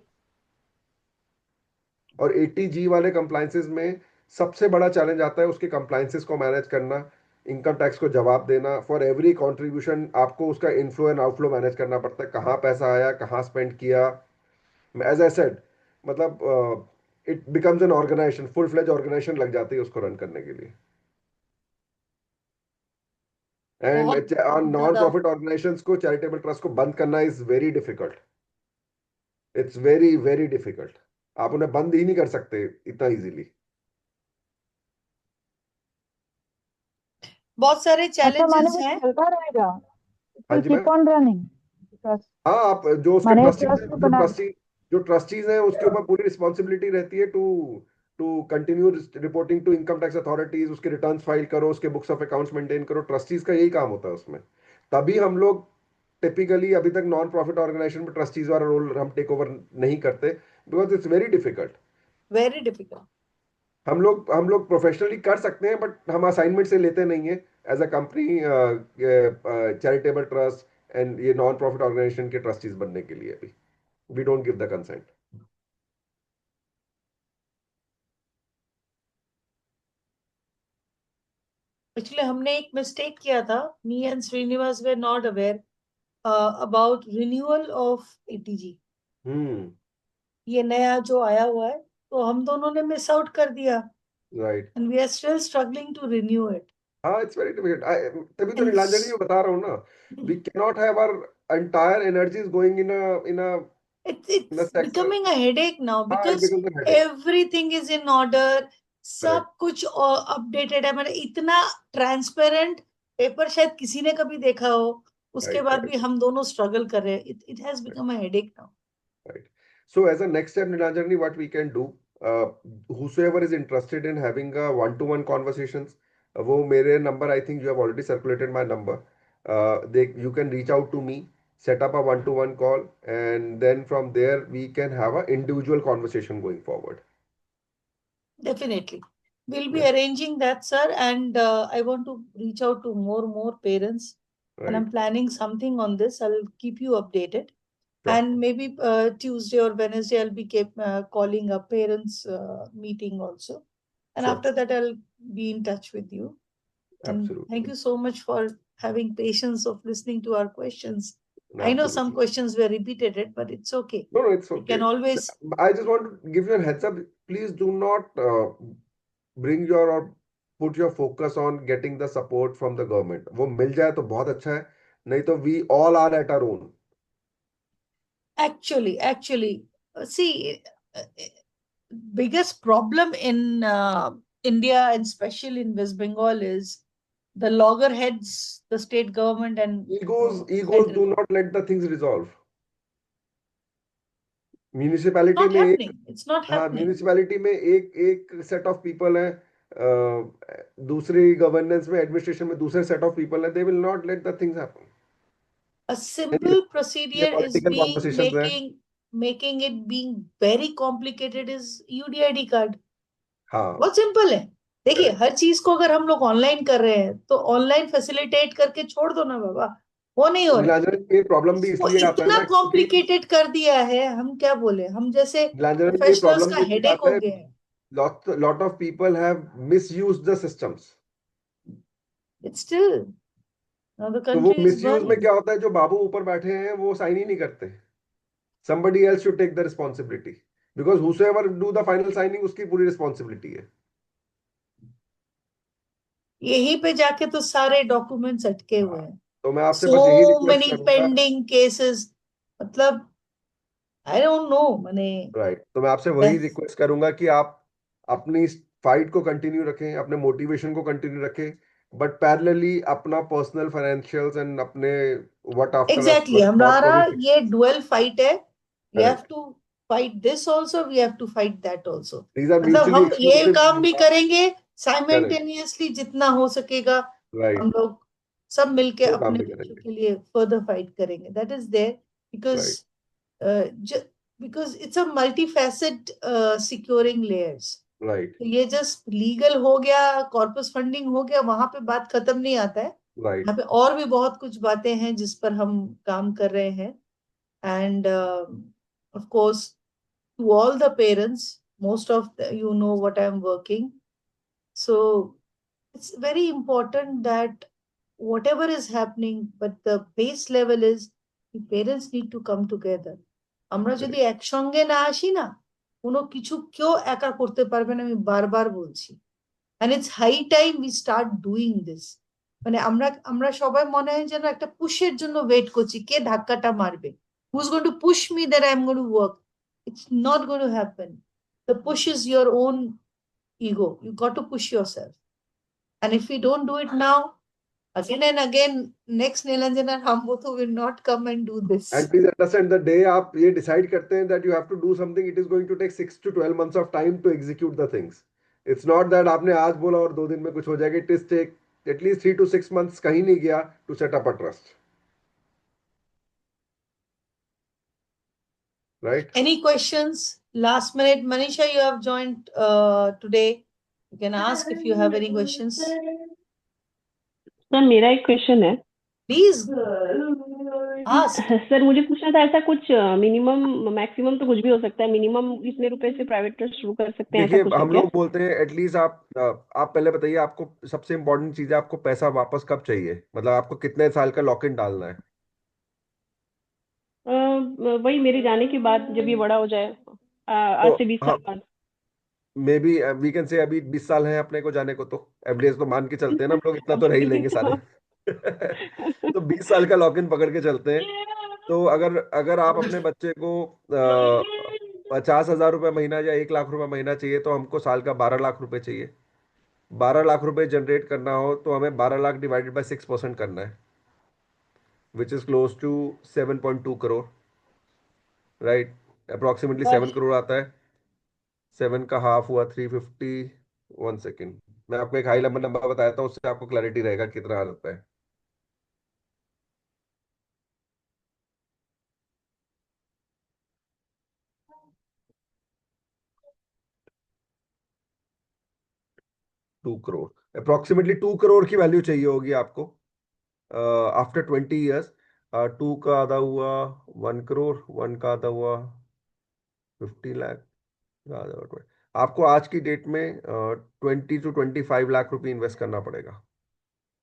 और 80G वाले कंप्लायंसेस में सबसे बड़ा चैलेंज आता है उसके कंप्लायंसेस को मैनेज करना, इनकम टैक्स को जवाब देना। फॉर एवरी कंट्रीब्यूशन आपको उसका इनफ्लो एंड आउटफ्लो मैनेज करना पड़ता है, कहाँ पैसा आया, कहाँ स्पेंड किया। एज आई सेड, मतलब it becomes an organisation, full fledge organisation लग जाती है उसको रन करने के लिए। एंड बहुत नॉन ज्यादा। प्रॉफिट ऑर्गेनाइजेशंस को, चैरिटेबल ट्रस्ट को बंद करना is very difficult. It's very very difficult. आप उन्हें बंद ही नहीं कर सकते इतना इजीली। बहुत सारे अच्छा माने चैलेंजेस वो हैं। चलता रहेगा, इट हाँ विल जी keep ma'am. On running trust, हाँ, आप जो उसके माने ट्रस्टीज ट्रस्ट हैं, तो बना जो ट्रस्टीज हैं उसके ऊपर पूरी रिस्पॉन्सिबिलिटी रहती है to to continue reporting to income tax authorities, उसके रिटर्न्स फाइल करो, उसके बुक्स ऑफ अकाउंट्स मेंटेन करो। ट्रस्टीज का यही काम होता है उसमें। तभी हम लोग टिपिकली अभी तक नॉन प्रॉफिट ऑर्गेनाइजेशन में ट्रस्टीज वाला रोल हम टेक ओवर नहीं करते, because it's very difficult. Very difficult. हम लोग प्रोफेशनली कर सकते हैं, बट हम असाइनमेंट से लेते नहीं है as a company charitable trust and ये नॉन प्रॉफिट ऑर्गेनाइजेशन के ट्रस्टीज बनने के लिए भी we don't give the consent. Actually हमने एक मिस्टेक किया था, me and Srinivas we not aware about renewal of 80G। ये नया जो आया हुआ है, तो हम दोनों ने मिस आउट कर दिया, right. And we are still struggling to renew it. हाँ, इट्स वेरी डिफिकल्ट। तभी तो नीलांजन जी मैं बता रहा हूँ ना, we can not have our entire energies going in a in the It's sector. becoming a headache now हाँ, it because becomes a headache. everything is in order. सब Correct. कुछ अपडेटेड है, मतलब इतना ट्रांसपेरेंट पेपर शायद किसी ने कभी देखा हो, उसके Right, बाद correct. भी हम दोनों स्ट्रगल कर रहे हैं. It has become a headache now. Right. So as a next step, Nilanjani, what we can do, whosoever is interested in having a one-to-one conversations, वो मेरे number, I think you have already circulated my number. You can reach out to me, set up a one-to-one call, and then from there we can have a individual conversation going forward. Definitely. We'll be Yeah. arranging that, sir. And I want to reach out to more parents. And I'm Right. planning something on this. I'll keep you updated. Sure. And maybe Tuesday or Wednesday, I'll be calling a parents meeting also. And Sure. after that, I'll be in touch with you. And Absolutely. thank you so much for having patience of listening to our questions. I know some Absolutely. questions were repeated, but it's okay. No, it's We can okay. always, I just want to give you a heads up. Please do not bring your or put your focus on getting the support from the government. वो मिल जाए तो बहुत अच्छा है, नहीं तो we all are at our own. actually, see, biggest problem in India and especially in West Bengal is the loggerheads, the state government and Egos federal. do not let the things resolve. Municipality Not में एक happening. It's not हाँ happening. Municipality में एक set of people है, दूसरी governance में administration में दूसरे सेट ऑफ पीपल है, they will not let the things happen. A simple ये procedure is political being conversations हैं. making it being very complicated is UDID card. हाँ बहुत सिंपल है. देखिए, correct. हर चीज को अगर हम लोग ऑनलाइन कर रहे हैं तो ऑनलाइन फैसिलिटेट करके छोड़ दो ना बाबा, वो नहीं हो रहा है. नीलांजन ये प्रॉब्लम भी इसको इसलिए आता है इतना ना कि कॉम्प्लिकेटेड कर दिया है, हम क्या बोले, हम जैसे नीलांजन ये प्रोफेशनल्स प्रॉब्लम का भी इसलिए हेडेक आता हो है. गया है. lot of people have misused the systems. It's still now the तो वो country is मिसयूज में burning. क्या होता है, जो बाबू ऊपर बैठे हैं वो साइन ही नहीं करते. somebody else should take the responsibility because whosoever do the final signing उसकी पूरी रिस्पॉन्सिबिलिटी है. यहीं पे जाके तो सारे डॉक्यूमेंट्स अटके हुए हैं. तो मैं आपसे बस यही So रिक्वेस्ट many करूंगा. pending cases. मतलब I don't know, माने राइट, तो मैं आपसे वही रिक्वेस्ट करूंगा कि आप अपनी फाइट को कंटिन्यू रखें, अपने मोटिवेशन को कंटिन्यू रखें, बट पैरेलली अपना पर्सनल फाइनेंशियल्स एंड अपने व्हाट आफ्टर एग्जैक्टली हमारा ये डुअल फाइट है. We have to fight this also, we have to fight that also. मतलब हम ये काम भी करेंगे साइमल्टेनियसली, जितना हो सकेगा हम लोग सब मिलके अपने बच्चों के लिए फर्दर फाइट करेंगे. That is there because it's a multifaceted securing layers. Right. ये जस्ट लीगल हो गया, कॉर्पस फंडिंग हो गया, वहां पे बात खत्म नहीं आता है. यहाँ पे और भी बहुत कुछ बातें हैं जिस पर हम काम कर रहे हैं. And of course to all the parents, most of you know what I am working, so it's very important that whatever is happening, but the base level is the parents need to come together. আমরা যদি একসঙ্গে না আসি না, কোনো কিছু কেউ একা করতে পারবে না, আমি বারবার বলছি. and it's high time we start doing this. মানে আমরা সবাই মনে হয় যেন একটা পুশের জন্য ওয়েট করছি, কে ধাক্কাটা মারবে, who's going to push me that I'm going to work. It's not going to happen. The push is your own ego. You got to push yourself. And if we don't do it now, again and again, next Nilanjan and Hambotho will not come and do this. And please understand, the day आप ये decide करते हैं that you have to do something, it is going to take 6 to 12 months of time to execute the things. It's not that आपने आज बोला और 2 दिन में कुछ हो जाएगा. It is take at least 3 to 6 months, कहीं नहीं गया, to set up a trust. Right? Any questions? Last minute, Manisha, you have joined today. You can ask if you have any questions. Sir मेरा एक question है. Please ask. Sir मुझे पूछना था, ऐसा कुछ मिनिमम मैक्सिमम तो कुछ भी हो सकता है, मिनिमम कितने रुपए से प्राइवेट ट्रस्ट शुरू कर सकते हैं, ऐसा देखिए कुछ हम है लोग बोलते हैं एटलीस्ट आप पहले बताइए, आपको सबसे इम्पोर्टेंट चीज है, आपको पैसा वापस कब चाहिए, मतलब आपको कितने साल का लॉक इन डालना है? वही मेरे जाने के बाद, जब ये बड़ा हो जाए, आज से 20 साल बाद. May be we can say अभी 20 साल है अपने को जाने को, तो एवरेज तो मान के चलते हैं ना हम लोग, इतना तो रह ही लेंगे सारे. तो 20 साल का लॉक इन पकड़ के चलते हैं. तो अगर अगर आप अपने बच्चे को 50,000 रुपये महीना या 1 लाख रुपए महीना चाहिए, तो हमको साल का 12 लाख रुपए चाहिए। 12 लाख रुपए जनरेट करना हो तो हमें 12 लाख डिवाइडेड बाय 6% करना है, which is close to 7.2 crore, right? Approximately 7 crore आता है। 7 का हाफ हुआ 350। 1 सेकेंड, मैं आपको एक हाई नंबर नंबर बताया था, उससे आपको क्लैरिटी रहेगा कितना आता है। टू करोड़ अप्रोक्सीमेटली 2 करोड़ की वैल्यू चाहिए होगी आपको आफ्टर 20 ईयर्स। 2 का आधा हुआ 1 करोड़, 1 का आधा हुआ 50 लाख, आधा हुआ 20। आपको आज की डेट में 20 to 25 लाख रुपए इन्वेस्ट करना पड़ेगा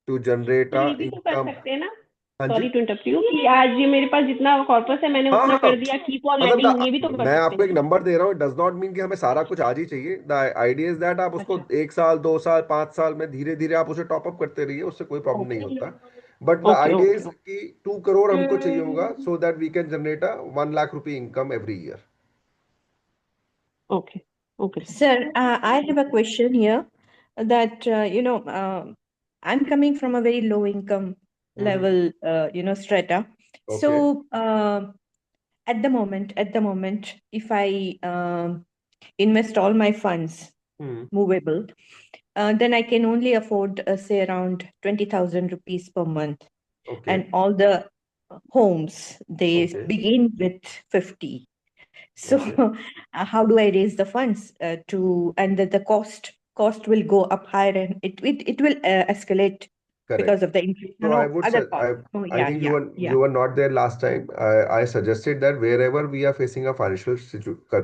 टू जनरेट तो अ ये भी तो कर इनकम। सकते हैं ना, हाँ जी। सॉरी टू इंटरप्ट यू, कि आज ये मेरे पास जितना कॉर्पस है मैंने हाँ उतना हाँ, कर दिया, कीप ऑन मतलब लेंडिंग, ये भी तो कर मैं सकते आपको एक हैं। नंबर दे रहा हूँ, डज नॉट मीन कि हमें सारा कुछ आज ही चाहिए। द आइडिया इज दैट आप उसको अच्छा 1 साल 2 साल 5 साल में धीरे धीरे आप उसे टॉप अप करते रहिए, उससे कोई प्रॉब्लम नहीं ओके होता। But the okay idea is okay कि 2 करोड़ हमको चाहिए होगा so that we can generate a 1 lakh रुपए income every year. Okay okay Sir, I have a question here that, I'm coming from a very low income level, strata. Okay So, at the moment, if I invest all my funds movable, then I can only afford, say, around 20,000 rupees per month. Okay And all the homes, they okay begin with 50. So, okay how do I raise the funds and the cost will go up higher, and it will escalate because correct. of the inflation So and I all would say, other costs. Oh, I yeah, think yeah, yeah. you were not there last time. I suggested that wherever we are facing a financial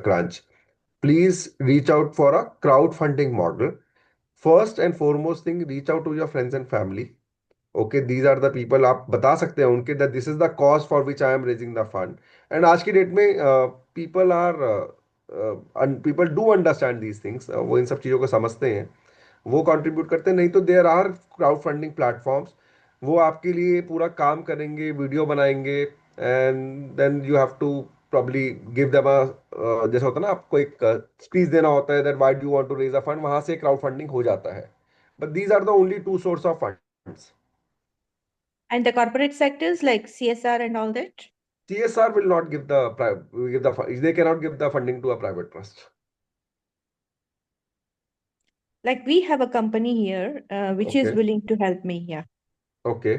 crunch, please reach out for a crowdfunding model. First and foremost thing, reach out to your friends and family. Okay, these are the people, आप बता सकते हैं उनके that this is the cause for which I am raising the fund. And आज की date में people are people do understand these things. वो इन सब चीज़ों को समझते हैं, वो कंट्रीब्यूट करते हैं। नहीं तो there are crowd funding platforms, वो आपके लिए पूरा काम करेंगे, वीडियो बनाएंगे, and then you have to probably give them a जैसा होता है ना, आपको एक स्पीच देना होता है that why do you want to raise a fund, वहां से क्राउड फंडिंग हो जाता है। But these are the only two source of funds. And the corporate sectors like CSR and all that. CSR will not give they cannot give the funding to a private trust. Like we have a company here, which is Okay. willing to help me. Yeah. Okay.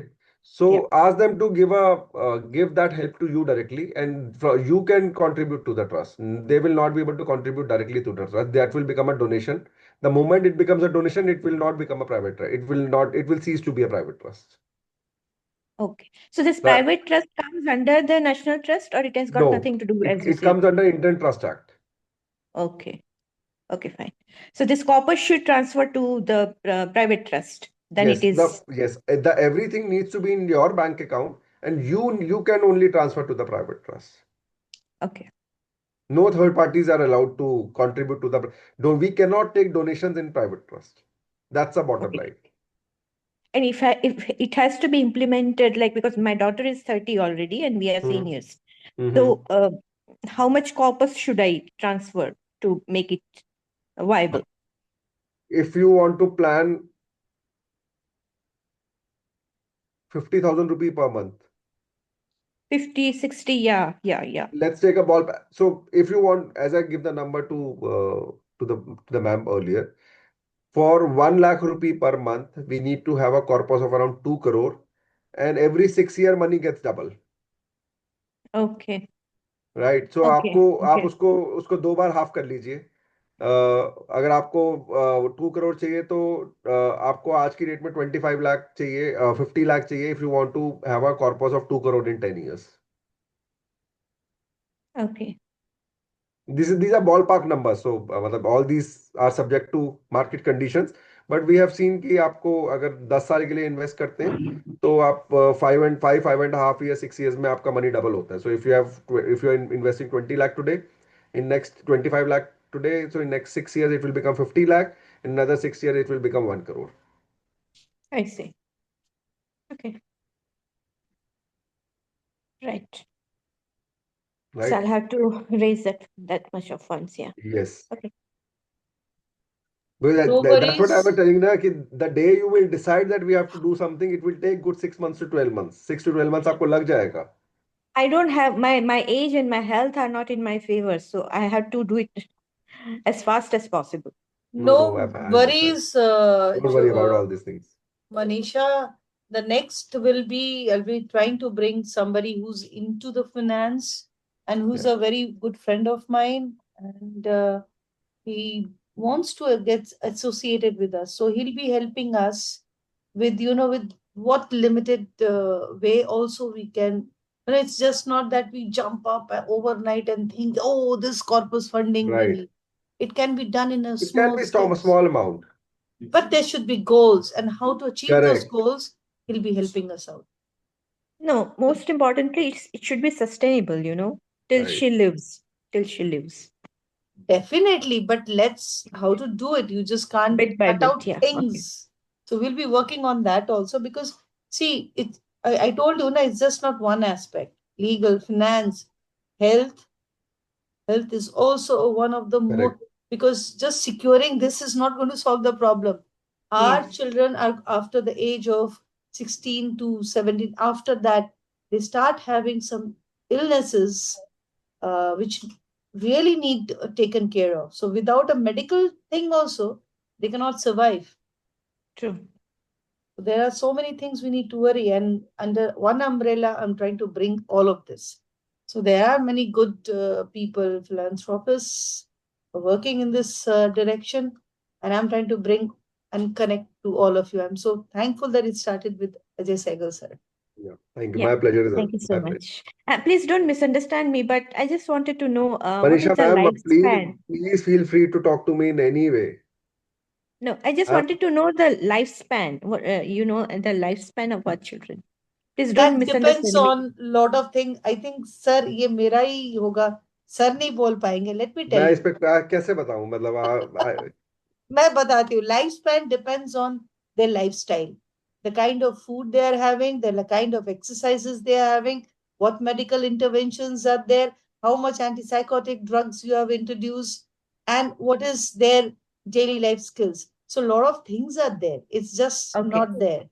So Yeah. ask them to give that help to you directly, and you can contribute to the trust. They will not be able to contribute directly to the trust. That will become a donation. The moment it becomes a donation, it will not become a private trust. It will not. It will cease to be a private trust. Okay. So this Right. private trust comes under the national trust, or it has got No, nothing to do, as you it said? comes under Indian Trust Act. Okay. Okay, fine. So this corpus should transfer to the private trust. Then Yes, it is. the everything needs to be in your bank account, and you can only transfer to the private trust. Okay. No third parties are allowed to contribute to the. No, we cannot take donations in private trust. That's the bottom Okay. line. And if it has to be implemented, like, because my daughter is 30 already and we are Hmm. seniors. Mhm. So how much corpus should I transfer to make it viable? If you want to plan 50,000 rupee per month, 50, 60, yeah. let's take a ball. So if you want, as I give the number to the ma'am earlier, for 1 lakh rupee per month, we need to have a corpus of around 2 crore, and every 6 year money gets double. Okay. Right. So Okay. आपको आप Okay. उसको 2 बार half कर लीजिए। अगर आपको 2 करोड़ चाहिए तो आपको आज की डेट में 25 लाख चाहिए, 50 लाख चाहिए, if you want to have a corpus of 2 crore in 10 years। Okay. These are ballpark numbers, so मतलब all these are subject to market conditions, but we have seen कि आपको अगर 10 साल के लिए इन्वेस्ट करते हैं तो आप 5.5 years 6 years में आपका मनी डबल होता है। So if you are investing 20 lakh today, in next 25 lakh today, so in next 6 years it will become 50 lakh, in another 6 years it will become 1 crore. I see. Okay. Right. So right? I'll have to raise that much of funds. Yeah. Yes. Okay. Because No that's what I was worries. telling you, कि the day you will decide that we have to do something, it will take good 6 months to 12 months. 6 to 12 months आपको लग जाएगा. I don't have my age and my health are not in my favor, so I have to do it as fast as possible. No, No I understand. worries, Don't worry about all these things. Manisha. The next will be, I'll be trying to bring somebody who's into the finance and who's Yeah. a very good friend of mine, and he wants to get associated with us. So he'll be helping us with, with what limited way also we can. And it's just not that we jump up overnight and think, oh, this corpus funding we Right. need. It can be done in a It can small be steps. small amount. But there should be goals, and how to achieve those Correct. goals, he'll be helping us out. No, most importantly, it should be sustainable, till Right. she lives. Till she lives. Definitely, but how to do it? You just can't Bit by cut bit, out yeah. Okay. things. So we'll be working on that also, because see, I told you, it's just not one aspect. Legal, finance, health. Health is also one of the more, Correct. because just securing this is not going to solve the problem. Our Yes. children are after the age of 16 to 17. After that, they start having some illnesses which really need taken care of. So without a medical thing also, they cannot survive. True. There are so many things we need to worry, and under one umbrella, I'm trying to bring all of this. So there are many good people, philanthropists working in this direction, and I'm trying to bring and connect to all of you. I'm so thankful that it started with Ajay Sehgal sir. Yeah. Thank you. Yeah. My pleasure is Thank you so my pleasure. much. Please don't misunderstand me, but I just wanted to know what Manisha is the ma'am, lifespan? please feel free to talk to me in any way. No, I just I'm wanted to know the lifespan. What the lifespan of our children. Please don't That depends misunderstand me. on lot of things. I think sir, ये मेरा ही होगा. Sir नहीं बोल पाएंगे. Let me tell मैं you. इस पे कैसे बताऊं, मतलब मैं बताती हूँ. Lifespan depends on their lifestyle, the kind of food they are having, the kind of exercises they are having, what medical interventions are there, how much antipsychotic drugs you have introduced, and what is their daily life skills. So a lot of things are there. It's just Okay. not there.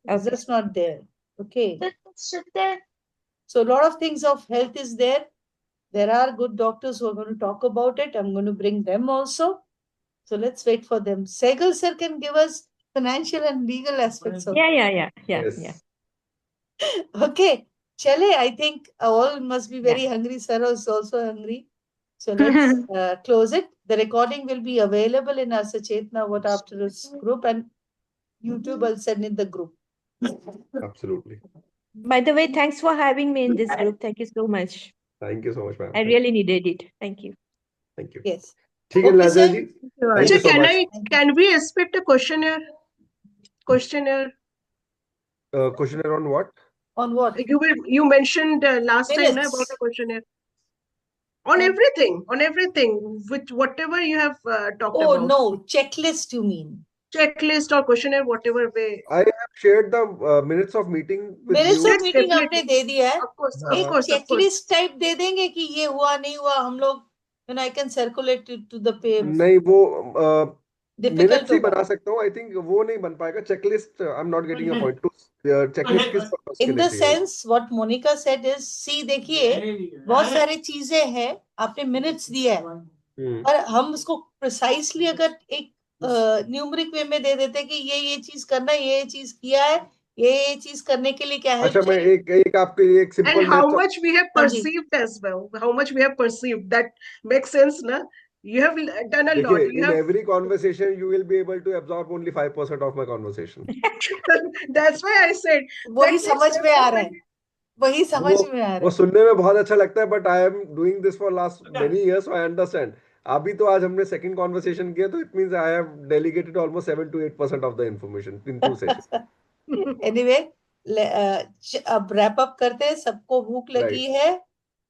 It's Okay. just not there. Okay. So a lot of things of health is there. There are good doctors who are going to talk about it. I'm going to bring them also. So let's wait for them. Sehgal sir can give us financial and legal aspects of Yeah. yes. Okay. Chale, I think all must be very hungry. Sir is also hungry. So let's close it. The recording will be available in our Sachetna What After Us group, and YouTube will send in the group. Absolutely. By the way, thanks for having me in this group. Thank you so much. Thank you so much, ma'am. I really needed it. Thank you. Thank you. Yes. ठीक है Okay, Nazia sir. Ji. Thank you so much. Can we expect a questionnaire? Questionnaire. Questionnaire on what? On what? You mentioned last time Minutes. about a questionnaire. On everything, with whatever you have talked Oh, about. no. Checklist, you mean? Checklist or questionnaire, whatever way. I have shared the minutes of meeting with Minutes you. of meeting आपने दे दिया है. Of course, एक of course. checklist type दे देंगे कि ये हुआ नहीं हुआ हम लोग, then I can circulate it to the page. नहीं वो Difficult minutes ही होगा. बना सकता हूँ. I think वो नहीं बन पाएगा. Checklist I'm not getting your point. Checklist किस purpose के In लिए the चाहिए? sense, what Monica said is, see देखिए बहुत सारी चीजें हैं, आपने minutes दिया है, पर हम उसको precisely अगर एक न्यूमरिक वे में दे देते कि ये चीज करना, ये चीज किया है, ये चीज करने के लिए क्या है. अच्छा मैं एक आपके लिए एक simple And how minutes much we have perceived as well. How much we have perceived. That makes sense, na? You have done a lot. देखिए, in every conversation you will be able to absorb only 5% of my conversation. That's why I said. वही समझ में आ रहा है. वही समझ में आ रहा वो है. सुनने में बहुत अच्छा लगता है, but I am doing this for last many years, so I understand. अभी तो आज हमने second conversation किया, तो it means I have delegated almost 7 to 8% of the information in 2 sessions. Anyway, अब wrap up करते हैं. सबको भूख लगी है.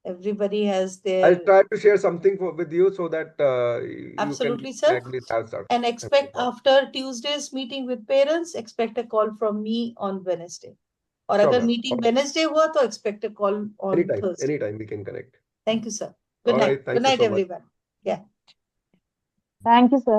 Everybody has their. I'll try to share something with you so that Absolutely, you sir. can actually start. And expect after Tuesday's meeting with parents, expect a call from me on Wednesday. और Sure, अगर ma'am. meeting Wednesday हुआ तो expect a call on Thursday. Anytime we can connect. Thank you, sir. Good All night. right, thank Good you night, so much. everyone. Yeah. Thank you, sir.